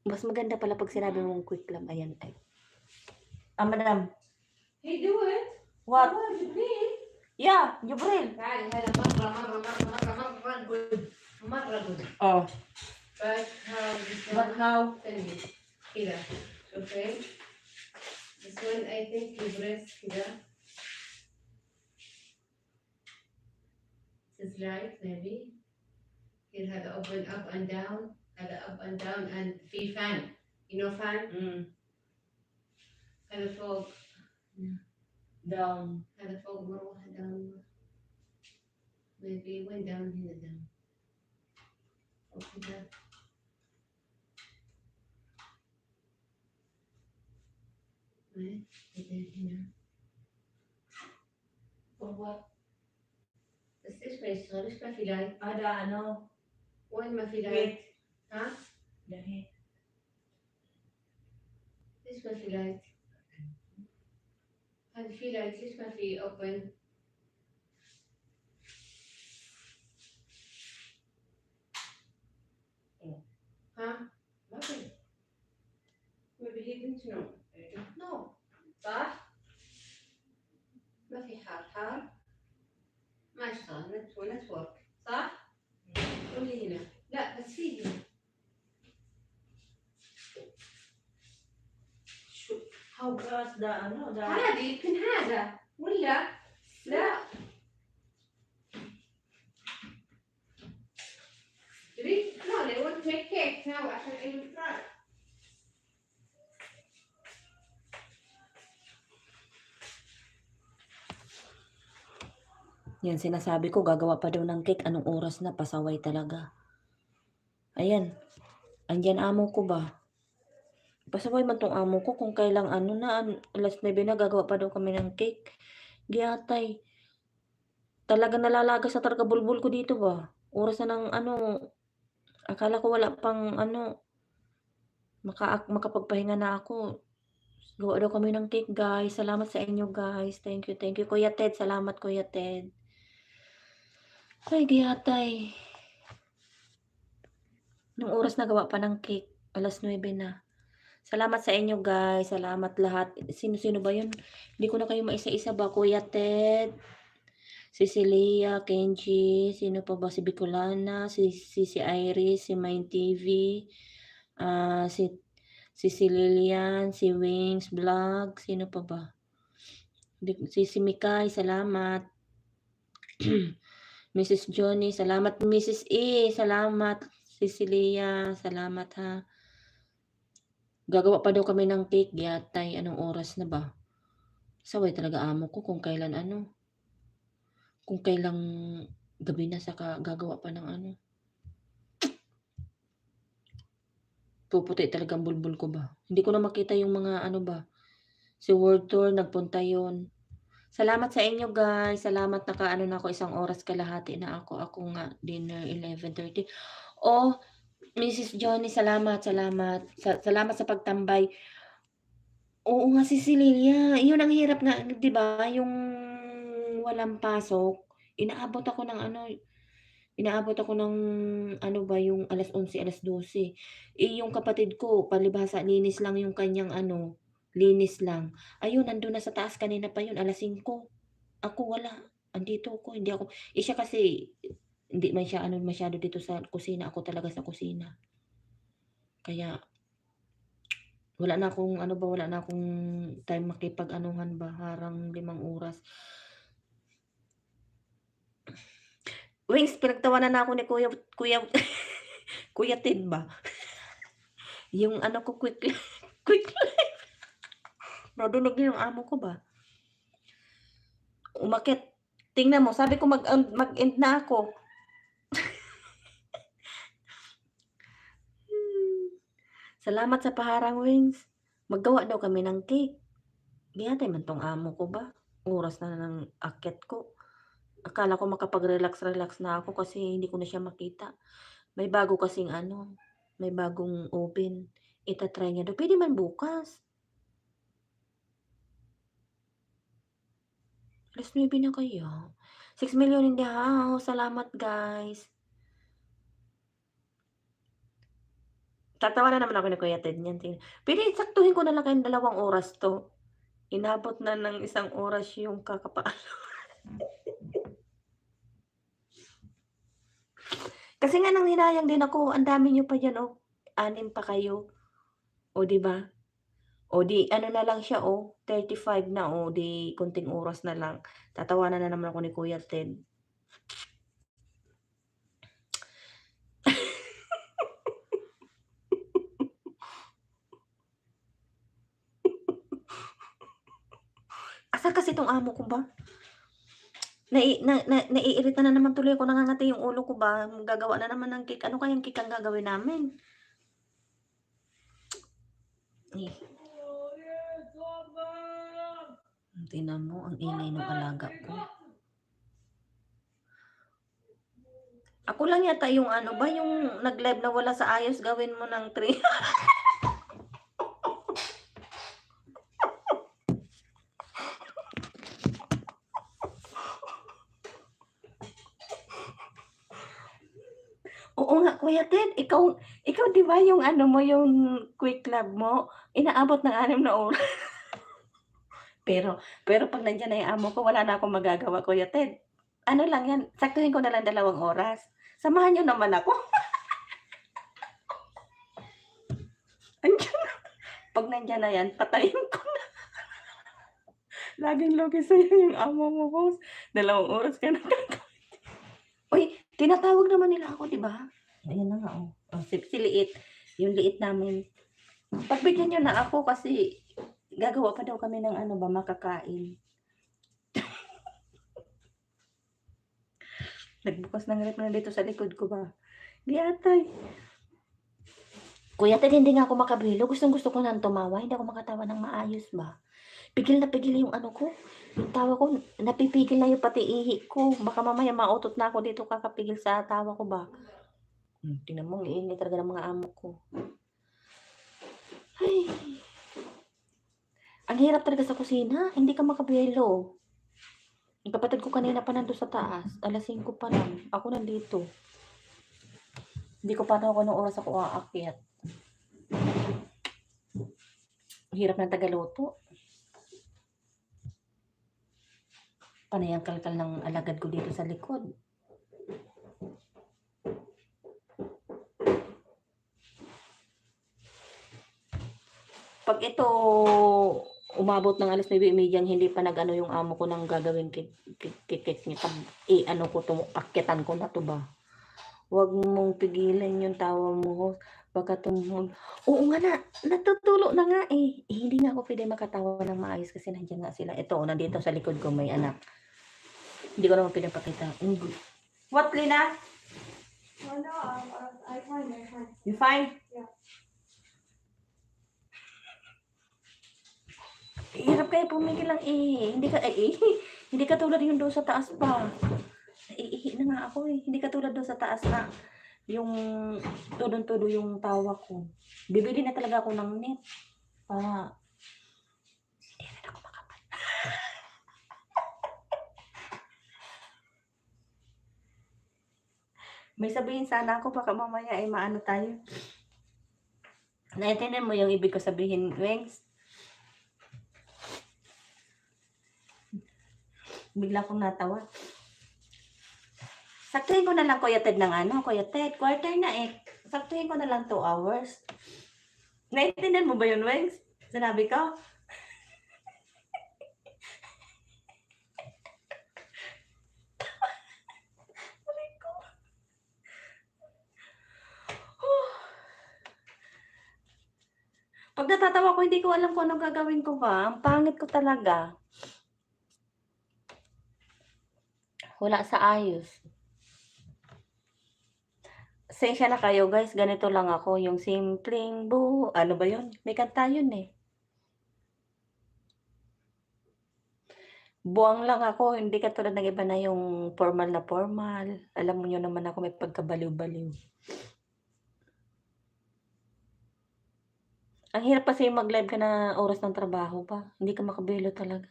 mas maganda pala pag sinabi mong quick lang. Ayan, ay. Madam. Hey, do it. What? Come on, Jibril. Yeah, Jubril. تعال هذا مرة good. مرة good. Oh, But how this but one how? finish. كده. Okay. This one I think you press كده. This is right maybe. Here هذا open up and down. هذا up and down and في fan. You know fan? هذا فوق. Down. هذا فوق مروحة down. Maybe went down هنا down. وكده. كده هنا. For what? بس ايش ما يشتغل؟ ايش ما في لايت؟ Ada ano? وين ما في لايت؟ Wait. ها؟ Dahil. ليش ما في لايت؟ هذا في لايت ليش ما في اوبن؟ ها؟ ما في. Maybe he didn't know. I don't know. صح؟ ما في حار ما يشتغل نتورك صح؟ قولي هنا لا بس في هنا How does the ano? The... هذه يمكن هذا ولا لا تريد no they want to make cake now عشان عيد الفطر. Yan, sinasabi ko, gagawa pa daw ng cake. Anong oras na? Pasaway talaga. Ayan. Andyan amo ko ba? Pasaway man tong amo ko kung kailang ano na, alas 9 na, gagawa pa daw kami ng cake. Giyatay. Talaga nalalaga sa talaga bulbul ko dito ba? Oras na ng ano, akala ko wala pang ano, makapagpahinga na ako. Gawa daw kami ng cake, guys. Salamat sa inyo, guys. Thank you, thank you. Kuya Ted, salamat, Kuya Ted. Ay, giyatay. Nung oras na gawa pa ng cake, alas 9 na. Salamat sa inyo, guys. Salamat lahat. Sino-sino ba yun? Hindi ko na kayo maisa-isa ba? Kuya Ted, Cecilia, Kenji, sino pa ba? Si Bicolana, si Iris, si Mind TV, si Lilian, si Wings Vlog, sino pa ba? Si Mikay, salamat. Mrs. Johnny, salamat. Mrs. E, salamat. Cecilia, salamat ha. Gagawa pa daw kami ng cake, yatay. Anong oras na ba? Saway talaga amo ko kung kailan ano. Kung kailang gabi na saka gagawa pa ng ano. Puputi talagang bulbul ko ba? Hindi ko na makita yung mga ano ba. Si World Tour, nagpunta yon. Salamat sa inyo, guys. Salamat, nakaano na ako, 1 oras kalahati na ako. Ako nga, dinner 11:30. Oh, Mrs. Johnny, salamat. Salamat sa pagtambay. Oo nga, si Cecilia. Yun ang hirap nga, 'di ba? Yung walang pasok. Inaabot ako ng ano ba, yung alas 11, alas 12. Yung kapatid ko, palibhasa, linis lang yung kanyang ano, linis lang. Ayun, nandun na sa taas kanina pa yun, alas 5. Ako wala. Andito ako, hindi ako. Siya kasi, hindi man siya ano masyado dito sa kusina. Ako talaga sa kusina. Kaya, wala na akong time makipag-anuhan ba, harang 5 oras. Wings, pinagtawanan na ako ni Kuya Ted ba? Yung ano ko, quick life. Nadunog yung amo ko ba? Umakit. Tingnan mo, sabi ko mag-end na ako. Salamat sa paharang, Wings. Maggawa daw kami ng cake. Giyatay man tong amo ko ba? Oras na ng akyat ko. Akala ko makapag-relax na ako kasi hindi ko na siya makita. May bago kasing ano, may bagong oven. Itatry niya daw. Pwede man bukas. Alas 9 na kaya. 6 million in the house. Salamat, guys. Tatawa na naman ako ni Kuya Ted niyan. Pwede saktuhin ko na lang kayong 2 oras to. Inabot na ng 1 oras yung kakapaano. Kasi nga nanghinayang din ako. Ang dami niyo pa diyan, oh. 6 pa kayo. O, di ba? O, di ano na lang siya, oh. 35 na, oh. Di konting oras na lang. Tatawanan na naman ako ni Kuya Ted. Asa kasi itong amo ko ba? Naiirita na naman tuloy ako, nangangati yung ulo ko ba? Gagawa na naman ng cake. Ano kayang cake ang gagawin namin? Eh. Tingnan mo, ang ingay ng alaga ko. Ako lang yata yung ano ba, yung nag-live na wala sa ayos, gawin mo ng 3. Oo nga, Kuya Ted, ikaw 'di ba yung ano mo, yung quick love mo, inaabot ng 6 na oras. Pero 'pag nandiyan na yung amo ko, wala na akong magagawa, Kuya Ted. Ano lang yan, saktuhin ko na lang 2 oras. Samahan niyo naman ako. Andiyan na. 'Pag nandiyan na yan, patayin ko na. Laging lugi sa'yo yung amo mo, boss. 2 oras ka nagkaka uy, tinatawag naman nila ako, 'di ba? Ayan na nga, oh. Oh, si Liit, yung Liit namin. Pagbigyan niyo na ako kasi gagawa pa daw kami ng ano ba, makakain. Nagbukas ng ref nandito sa likod ko ba. Di atay. Kuya Ted, hindi nga ako makabilo. Gustong-gusto ko nang tumawa. Hindi ako makatawa ng maayos ba. Pigil na pigil yung ano ko. Yung tawa ko, napipigil na yung pati ihi ko. Baka mamaya mautot na ako dito kakapigil sa tawa ko ba. Tingnan mo, ang iinit talaga ng mga amo ko. Ay, ang hirap talaga sa kusina. Hindi ka makabilo. Yung kapatid ko kanina pa nandun sa taas. Alas 5 pa lang. Ako nandito. Hindi ko pa ako ng oras ako aakyat. Hirap ng tagaluto. Panay ang kalkal ng alagad ko dito sa likod. Pag ito umabot ng alas 9:30 hindi pa nag-ano yung amo ko ng gagawin kikik niya. Pag ano ko to, akyatan ko na to ba. Huwag mong pigilan yung tawa mo. Baka tumuhog. Oo nga na, natutulo na nga eh. Hindi nga ako pwede makatawa ng maayos kasi nandiyan nga sila. Ito, nandito sa likod ko may anak. Hindi ko naman pinapakita. What, Lina? Oh no, I find it. You fine? Yeah. Hirap kayo pumigil lang eh. Hindi ka, hindi ka tulad yung doon sa taas pa. Naiihi na nga ako eh. Hindi ka tulad doon sa taas na yung tudong-tudo yung tawa ko. Bibili na talaga ako ng net. Para hindi rin ako makapal. May sabihin sana ako baka mamaya ay maano tayo. Naintindihan mo yung ibig ko sabihin, Wengs? Bigla akong natawa. Saktuhin ko na lang Kuya Ted ng ano, Kuya Ted, quarter na eh. Saktuhin ko na lang 2 hours. Naintindihan mo ba yun, Wengs? Sinabi ko? Aray ko. Pag natatawa ko, hindi ko alam kung anong gagawin ko ba. Ang pangit ko talaga. Wala sa ayos. Sensya na kayo guys, ganito lang ako. Yung simpleng ano ba yun? May kanta yun eh. Buwang lang ako, hindi katulad ng iba na yung formal na formal. Alam mo nyo naman ako may pagkabaliw-baliw. Ang hirap kasi mag-live ka na oras ng trabaho pa. Hindi ka makabilo talaga.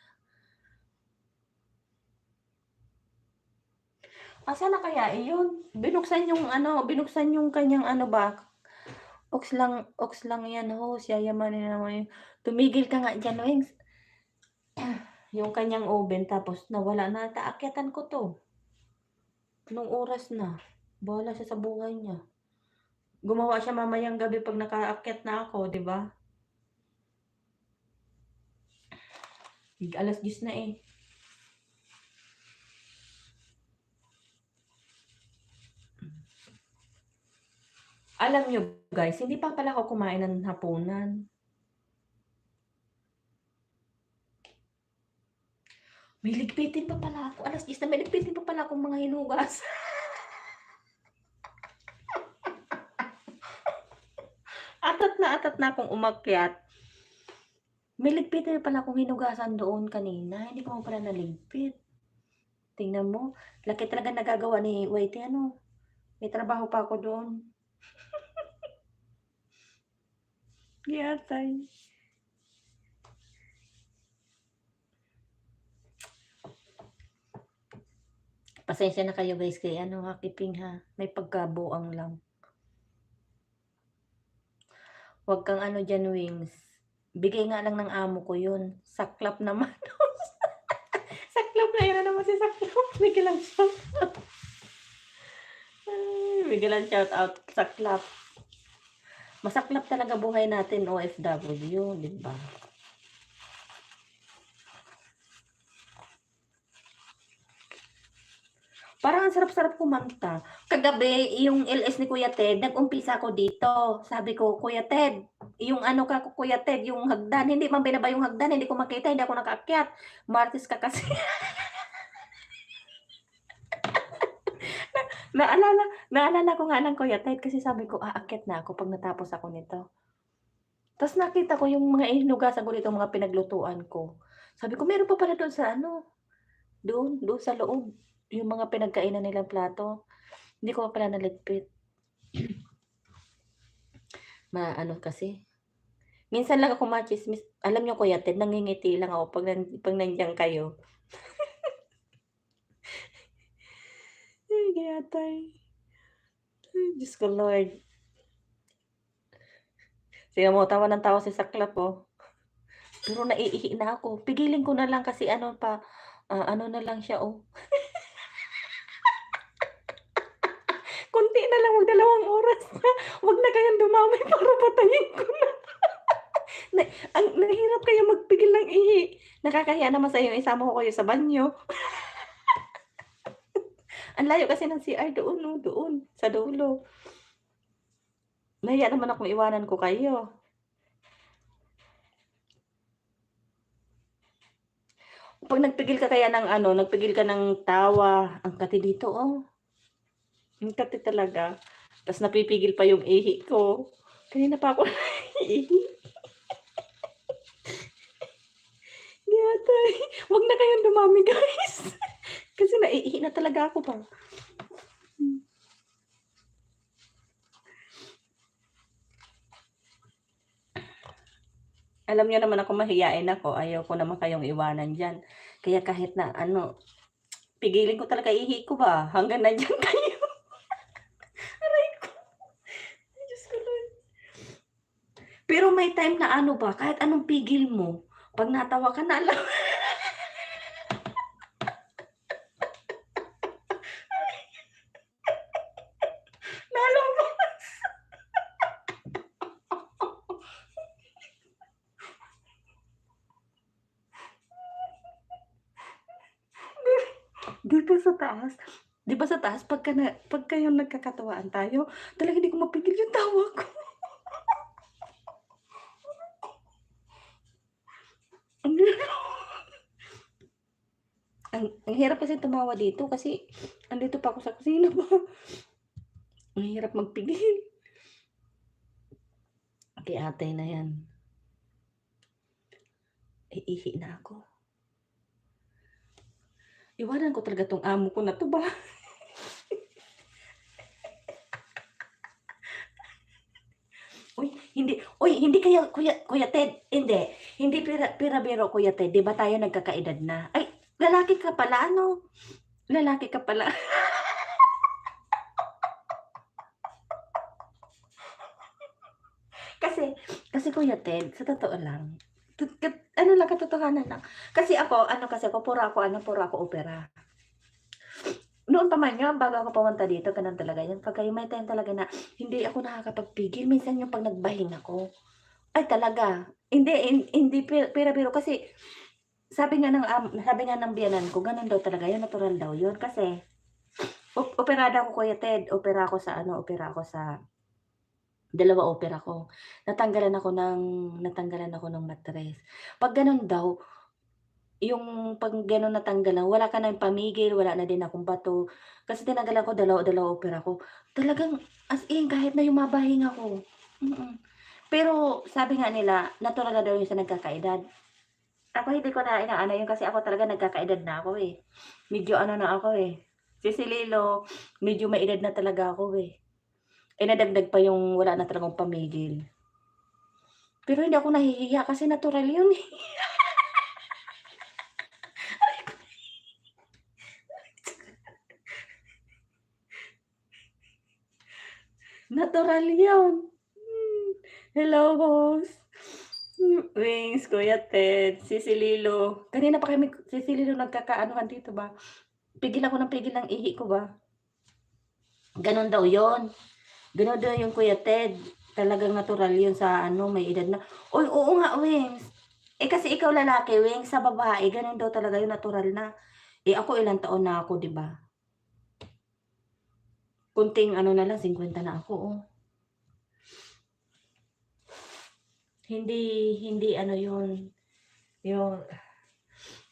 Asa na kaya iyon? Binuksan yung ano, binuksan yung kanyang ano ba? Ox lang yan host. Yayamanin naman yun. Tumigil ka nga dyan, Wings. Yung kanyang oven tapos nawala na. Taakyatan ko to. Nung oras na. Bahala siya sa buhay niya. Gumawa siya mamayang gabi pag nakaakyat na ako, di ba? Alas 10 na eh. Alam nyo guys, hindi pa pala ako kumain ng hapunan. May ligpitin pa pala ako. Alas 10 na may ligpitin pa pala akong mga hinugas. Atat na akong umakyat. May ligpitin pala akong hinugasan doon kanina. Hindi ko pala naligpit. Tingnan mo. Laki talaga nagagawa ni Whitey. Ano? May trabaho pa ako doon. Yatay. Pasensya na kayo guys kay ano ha, Kiping ha. May pagkabuang lang. Huwag kang ano dyan, Wings. Bigay nga lang ng amo ko yun. Saklap naman. Saklap na yun na naman si Saklap. Biglang shout out. Biglang shout out. Saklap. Masaklap talaga buhay natin OFW, di ba? Parang ang sarap-sarap kumanta. Kagabi, yung LS ni Kuya Ted, nag-umpisa ako dito. Sabi ko, Kuya Ted, yung ano ka, Kuya Ted, yung hagdan, hindi man binaba yung hagdan, hindi ko makita, hindi ako nakaakyat. Martis ka kasi. Naalala, naalala ko nga ng Kuya Ted kasi sabi ko, aakyat na ako pag natapos ako nito. Tapos nakita ko yung mga hinugasan ko dito, mga pinaglutuan ko. Sabi ko, meron pa pala doon sa ano, doon sa loob, yung mga pinagkainan nilang plato. Hindi ko pa pala naligpit. Maano kasi. Minsan lang ako machismis. Alam niyo Kuya Ted, nangingiti lang ako pag nandiyan kayo. Ay, Kuya Ted. Ay, Diyos ko Lord. Siya mo, tawa ng tawa si Saklap oh. Pero naiihi na ako. Pigilin ko na lang kasi ano pa, ano na lang siya oh. Konti na lang, magdalawang oras na. Huwag na kayang dumamay para patayin ko na. Ang nahirap kaya magpigil ng ihi. Nakakahiya naman sa iyo, isama ko kayo sa banyo. Ang layo kasi ng CR doon, no, doon, sa dulo. Nahiya naman akong iwanan ko kayo. Pag nagpigil ka kaya ng ano, nagpigil ka ng tawa, ang kati dito, oh. Ang kati talaga. Tapos napipigil pa yung ihi ko. Kanina pa ako naiihi. Yatay. Huwag na kayong dumami, guys. Kasi naiihi na talaga ako pa. Alam niyo naman ako mahiyain ako. Ayaw ko naman kayong iwanan dyan. Kaya kahit na ano, pigilin ko talaga ihi ko ba? Hanggang nandiyan kayo. Aray ko. Ay, Diyos ko Lord. Pero may time na ano ba, kahit anong pigil mo, pag natawa ka na alam. Nalabas. Di ba sa taas? Di ba sa taas, pagka yung nagkakatawaan tayo, talaga hindi ko mapigil yung tawa ko. Ang hirap kasi tumawa dito kasi andito pa ako sa kusina ba. Ang hirap magpigil. Kay ate na yan. Iihi na ako. Iwanan ko talaga tong amo ko na to ba? Hindi kaya Kuya Ted, hindi pirabiro Kuya Ted, 'di ba tayo nagkakaedad na? Ay, lalaki ka pala ano? Lalaki ka pala. kasi Kuya Ted, sa totoo lang, ano lang, katotohanan lang. Kasi ako puro ako opera. Noon pa man yun, bago ako pumunta dito, ganun talaga yun. Pagka yung may time talaga na hindi ako nakakapagpigil, minsan yung pag nagbahin ako, ay talaga, hindi pira-biro kasi sabi nga ng biyenan ko, ganun daw talaga yun, natural daw yun. Kasi, operada ako Kuya Ted, opera ako sa dalawa opera ko. Natanggalan ako ng matres. Pag ganun daw, yung pag gano'n natanggalan, wala ka ng pamigil, wala na din akong bato. Kasi tinanggalan ko dalawa opera ko. Talagang as in kahit na yumabahin ako. Pero sabi nga nila, natural na daw yun sa nagkakaedad. Ako hindi ko na inaano yun kasi ako talaga nagkakaedad na ako eh. Medyo ano na ako eh. Si Lilo, medyo may edad na talaga ako eh. Nadagdag pa yung wala na talagang pamigil. Pero hindi ako nahihiya kasi natural yun eh. Natural yun. Hello, boss. Wings, Kuya Ted, si Lilo. Kanina pa kami, si Lilo nagkakaanuhan dito ba? Pigil ako ng pigil ng ihi ko ba? Ganon daw yun. Ganon daw yung Kuya Ted. Talagang natural yun sa ano, may edad na. Uy, oo nga, Wings. Kasi ikaw lalaki, Wings, sa babae, ganon daw talaga yung natural na. Ako ilang taon na ako, di ba? Konting ano na lang, 50 na ako, oh. Hindi ano yun, yung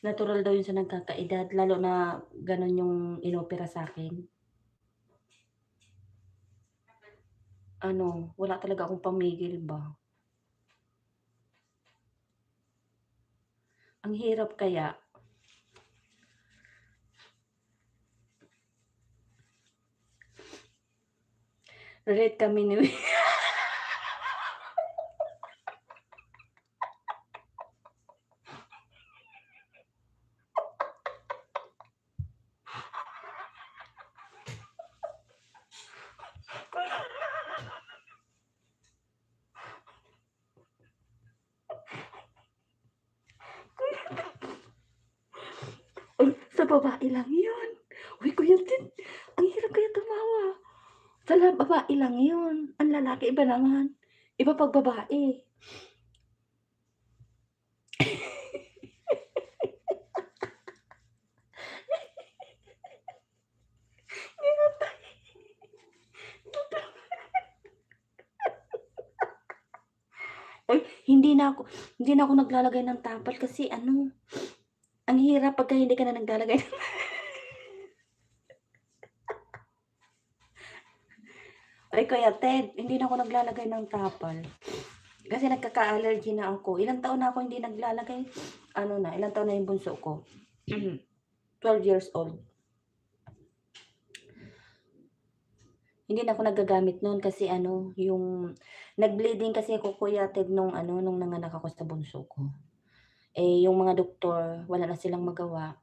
natural daw yun sa nagkakaedad, lalo na ganun yung inopera sa akin. Ano, wala talaga akong pamigil ba. Ang hirap kaya. Relate kami ni Uy, sa babae lang yun. Uy, Kuya Tin, ang hirap kaya tumawa. Sa babae lang yun. Ang lalaki iba naman. Iba pag babae. Uy, hindi na ako naglalagay ng tapal kasi ano, ang hirap pagka hindi ka na naglalagay. Ay, Kuya Ted, hindi na ako naglalagay ng tapal. Kasi nagkaka-allergy na ako. Ilang taon na ako hindi naglalagay. Ano na, ilang taon na yung bunso ko. 12 years old. Hindi na ako nagagamit noon kasi ano, yung nag-bleeding kasi ako, Kuya Ted, nung nanganak ako sa bunso ko. Eh, yung mga doktor, wala na silang magawa.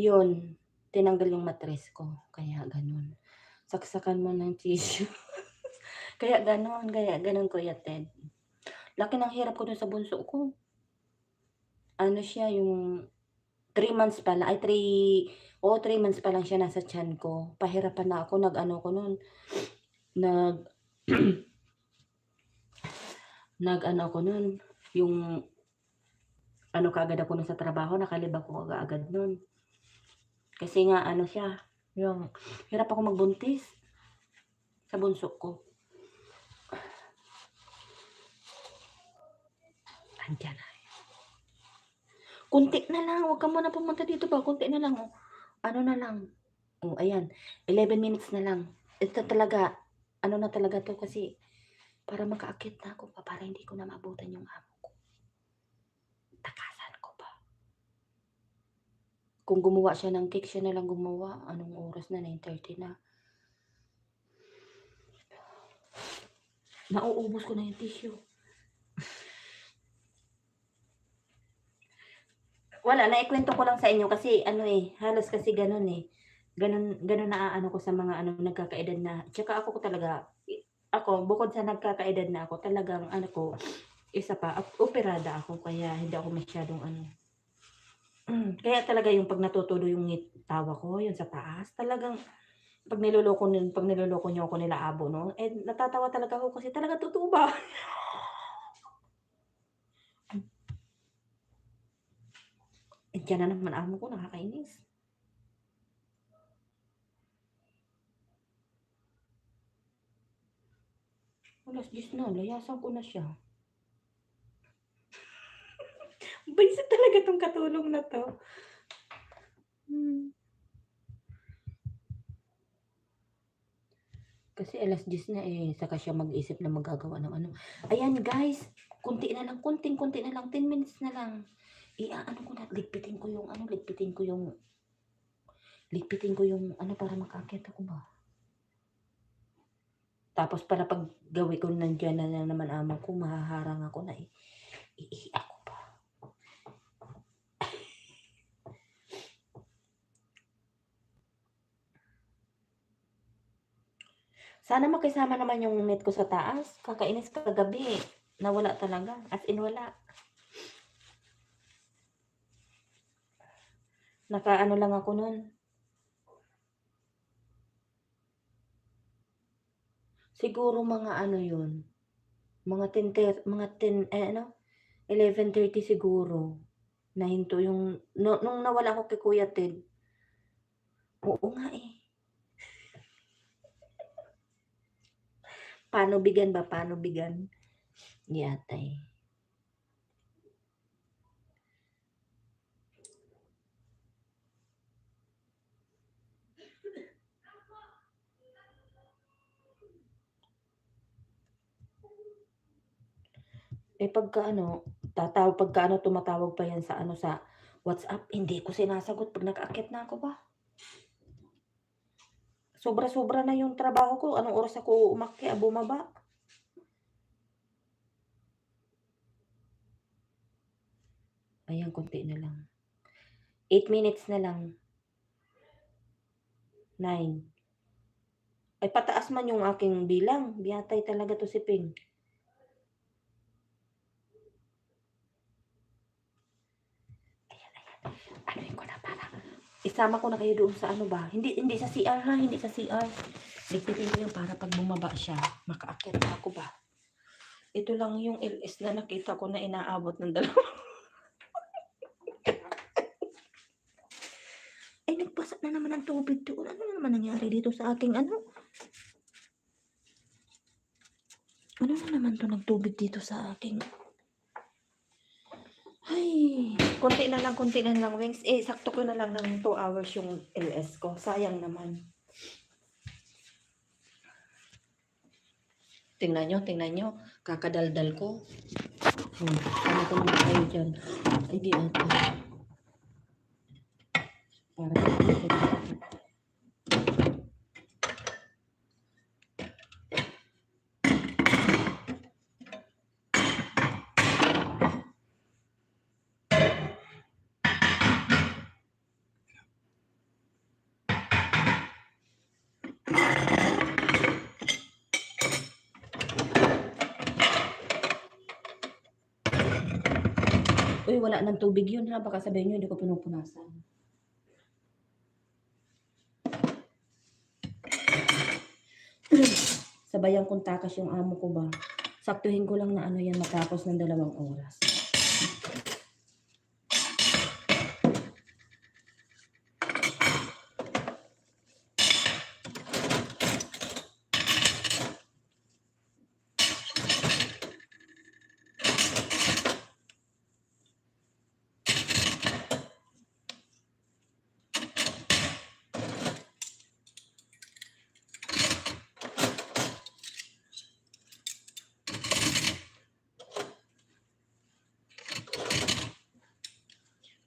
Yun, tinanggal yung matres ko. Kaya ganun. Saksakan mo ng tissue. Kaya ganun, Kuya Ted. Laki ng hirap ko dun sa bunso ko. Ano siya, yung 3 months pa lang, 3 months pa lang siya nasa tiyan ko. Pahirapan na ako, nag-ano ko nun, nag, nag-ano ko nun, yung, ano kaagad ako nun sa trabaho, nakalib ako agad nun. Kasi nga, ano siya, yung, hirap ako magbuntis sa bunso ko. Andyan na. Kunti na lang, huwag ka muna pumunta dito ba, kunti na lang, oh. Ano na lang, oh, ayan, 11 minutes na lang. Ito talaga, ano na talaga to kasi, para makaakit na ako pa, para hindi ko na maabutan yung amo ko. Takasan ko pa. Kung gumawa siya ng cake, siya na lang gumawa. Anong oras na? 9:30 na. Nauubos ko na yung tissue. Wala, naikwento ko lang sa inyo kasi ano halos kasi ganun Ganun na ano ko sa mga nagkakaedad na. Tsaka ako talaga, ako, bukod sa nagkakaedad na ako, talagang ano ko, isa pa, operada ako, kaya hindi ako masyadong ano. Kaya talaga yung pag natutulo yung tawa ko, yun sa taas, talagang pag niloloko niyo ako nila abo, no? Eh, natatawa talaga ako kasi talaga totoo ba? Eh, diyan na naman amo ko, nakakainis. Alas 10 na, layasan ko na siya. Basic talaga tong katulong na to. Kasi alas 10 na saka siya mag-isip na magagawa ng ano. Ayan guys, konting-konti na lang, 10 minutes na lang. Ano ko na, ligpitin ko yung ano para makaakyat ako ba. Tapos para pag gawi ko nandiyan na naman amo ko, mahaharang ako na ako pa. Sana makisama naman yung net ko sa taas. Kakainis kagabi. Nawala talaga. As in wala. Nakaano lang ako nun. Siguro mga ano yun. Mga 11:30 siguro. Nahinto yung, nung nawala ako kay Kuya Ted. Oo nga Panubigan ba? Panubigan? Yatay. Eh, pagka ano tumatawag pa yan sa ano, sa WhatsApp, hindi ko sinasagot 'pag nag-aakyat na ako ba. Sobra-sobra na yung trabaho ko, anong oras ako bumaba. Ayan, konti na lang. 8 minutes na lang. 9. Ay, pataas man yung aking bilang. Biyatay talaga 'to si Ping. Anuhin ko na para isama ko na kayo doon sa ano ba, hindi sa CR ha, hindi sa CR. Ligpitin ko yan para pag bumaba siya, makaakyat na ako ba. Ito lang yung LS na nakita ko na inaabot ng 2. Ay, nagpasa na naman ng tubig doon. Ano na naman nangyari dito sa aking ano? Ano na naman to nagtubig dito sa aking... Ay, konti na lang, Wings. Eh, sakto ko na lang ng 2 hours yung LS ko. Sayang naman. Tingnan nyo. Kakadaldal ko. Ano ko naman kayo dyan? Ay, di ata. Para uy, wala ng tubig yun ha. Baka sabihin nyo, hindi ko pinupunasan. Sabayan kong takas yung amo ko ba. Saktuhin ko lang na ano yan matapos ng 2 oras.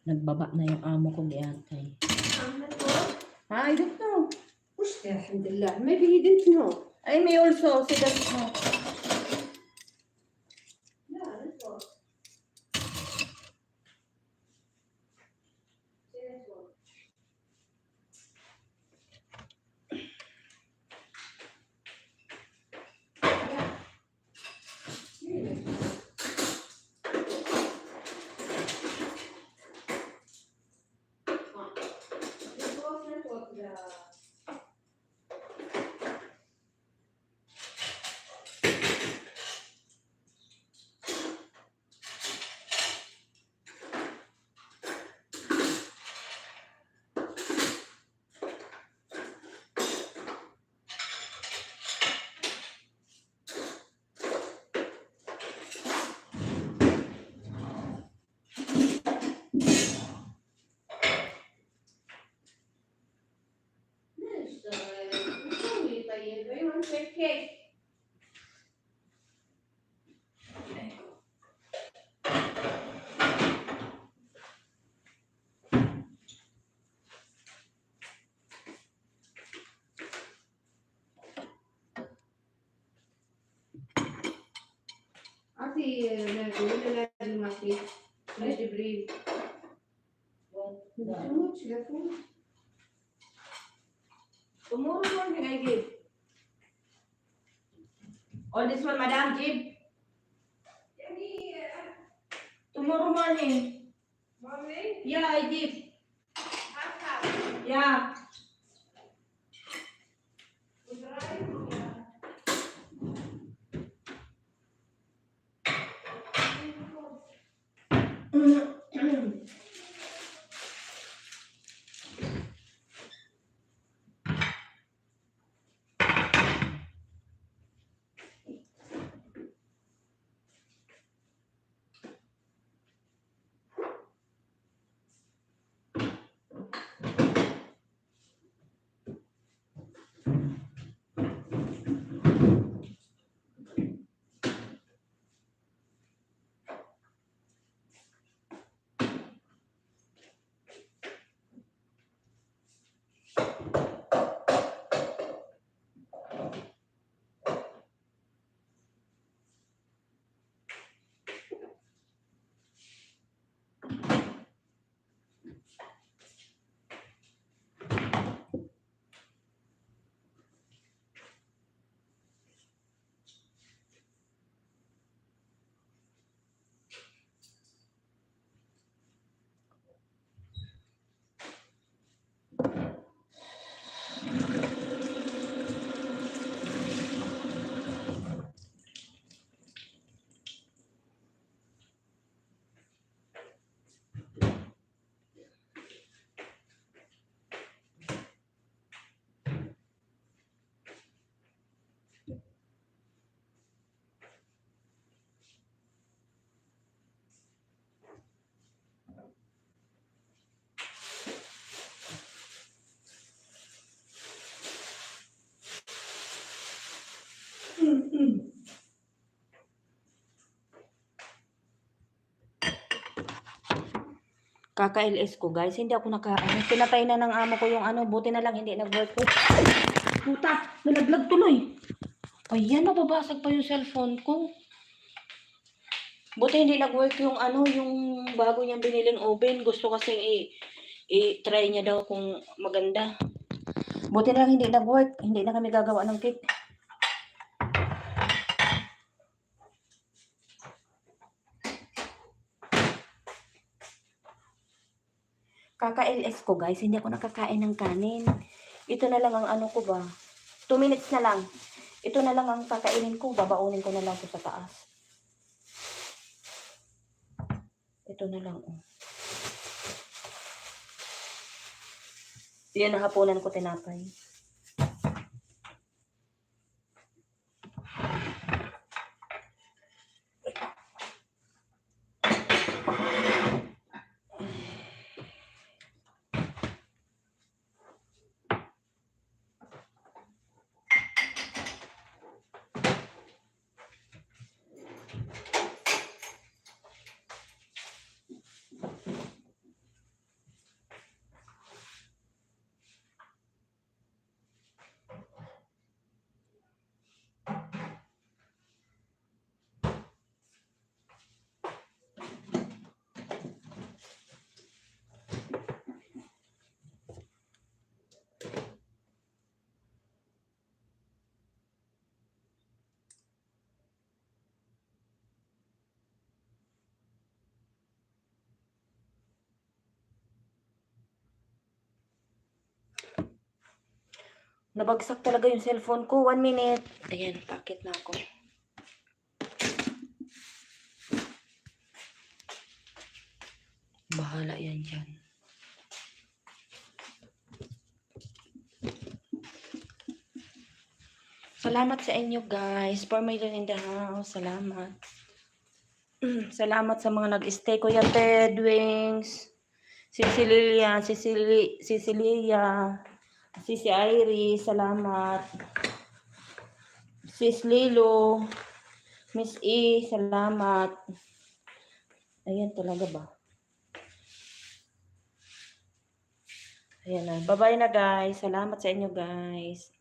Nagbaba na yung amo ko di atay. I don't know. وش ده الحمد لله maybe he didn't know. I may also say that no. لا network. network. network ده. نسوي طيب ايوه نسوي كيك. أعطي ولا لازم ما في جبريل نتوش لفوت. Tomorrow morning I give. All this one, madam, give. Tomorrow morning. Morning. Yeah, I give. Half. Yeah. With rice. Kaka-LS ko guys, hindi ako pinatay na ng amo ko yung buti na lang hindi nag-work ko. Puta, nalaglag tuloy. Ayan, nababasag pa yung cellphone ko. Buti hindi nag-work yung yung bago niyang biniling oven. Gusto kasi i-try niya daw kung maganda. Buti na lang hindi nag-work. Hindi na kami gagawa ng cake. Kaka-LS ko guys, hindi ako nakakain ng kanin. Ito na lang ang ko ba. 2 minutes na lang. Ito na lang ang kakainin ko. Babaunin ko na lang ito sa taas. Ito na lang. Yan ang hapunan ko tinapay. Nabagsak talaga yung cellphone ko. 1 minute. Ayan, pakit na ako. Bahala yan dyan. Salamat sa inyo guys. For my in the house. Salamat. Salamat sa mga nag-stay. Kuya Ted, Wings, Cecilia, Sisi Iris, salamat. Sis Lilo, Miss E, salamat. Ayan talaga ba? Ayan na. Bye-bye na guys. Salamat sa inyo guys.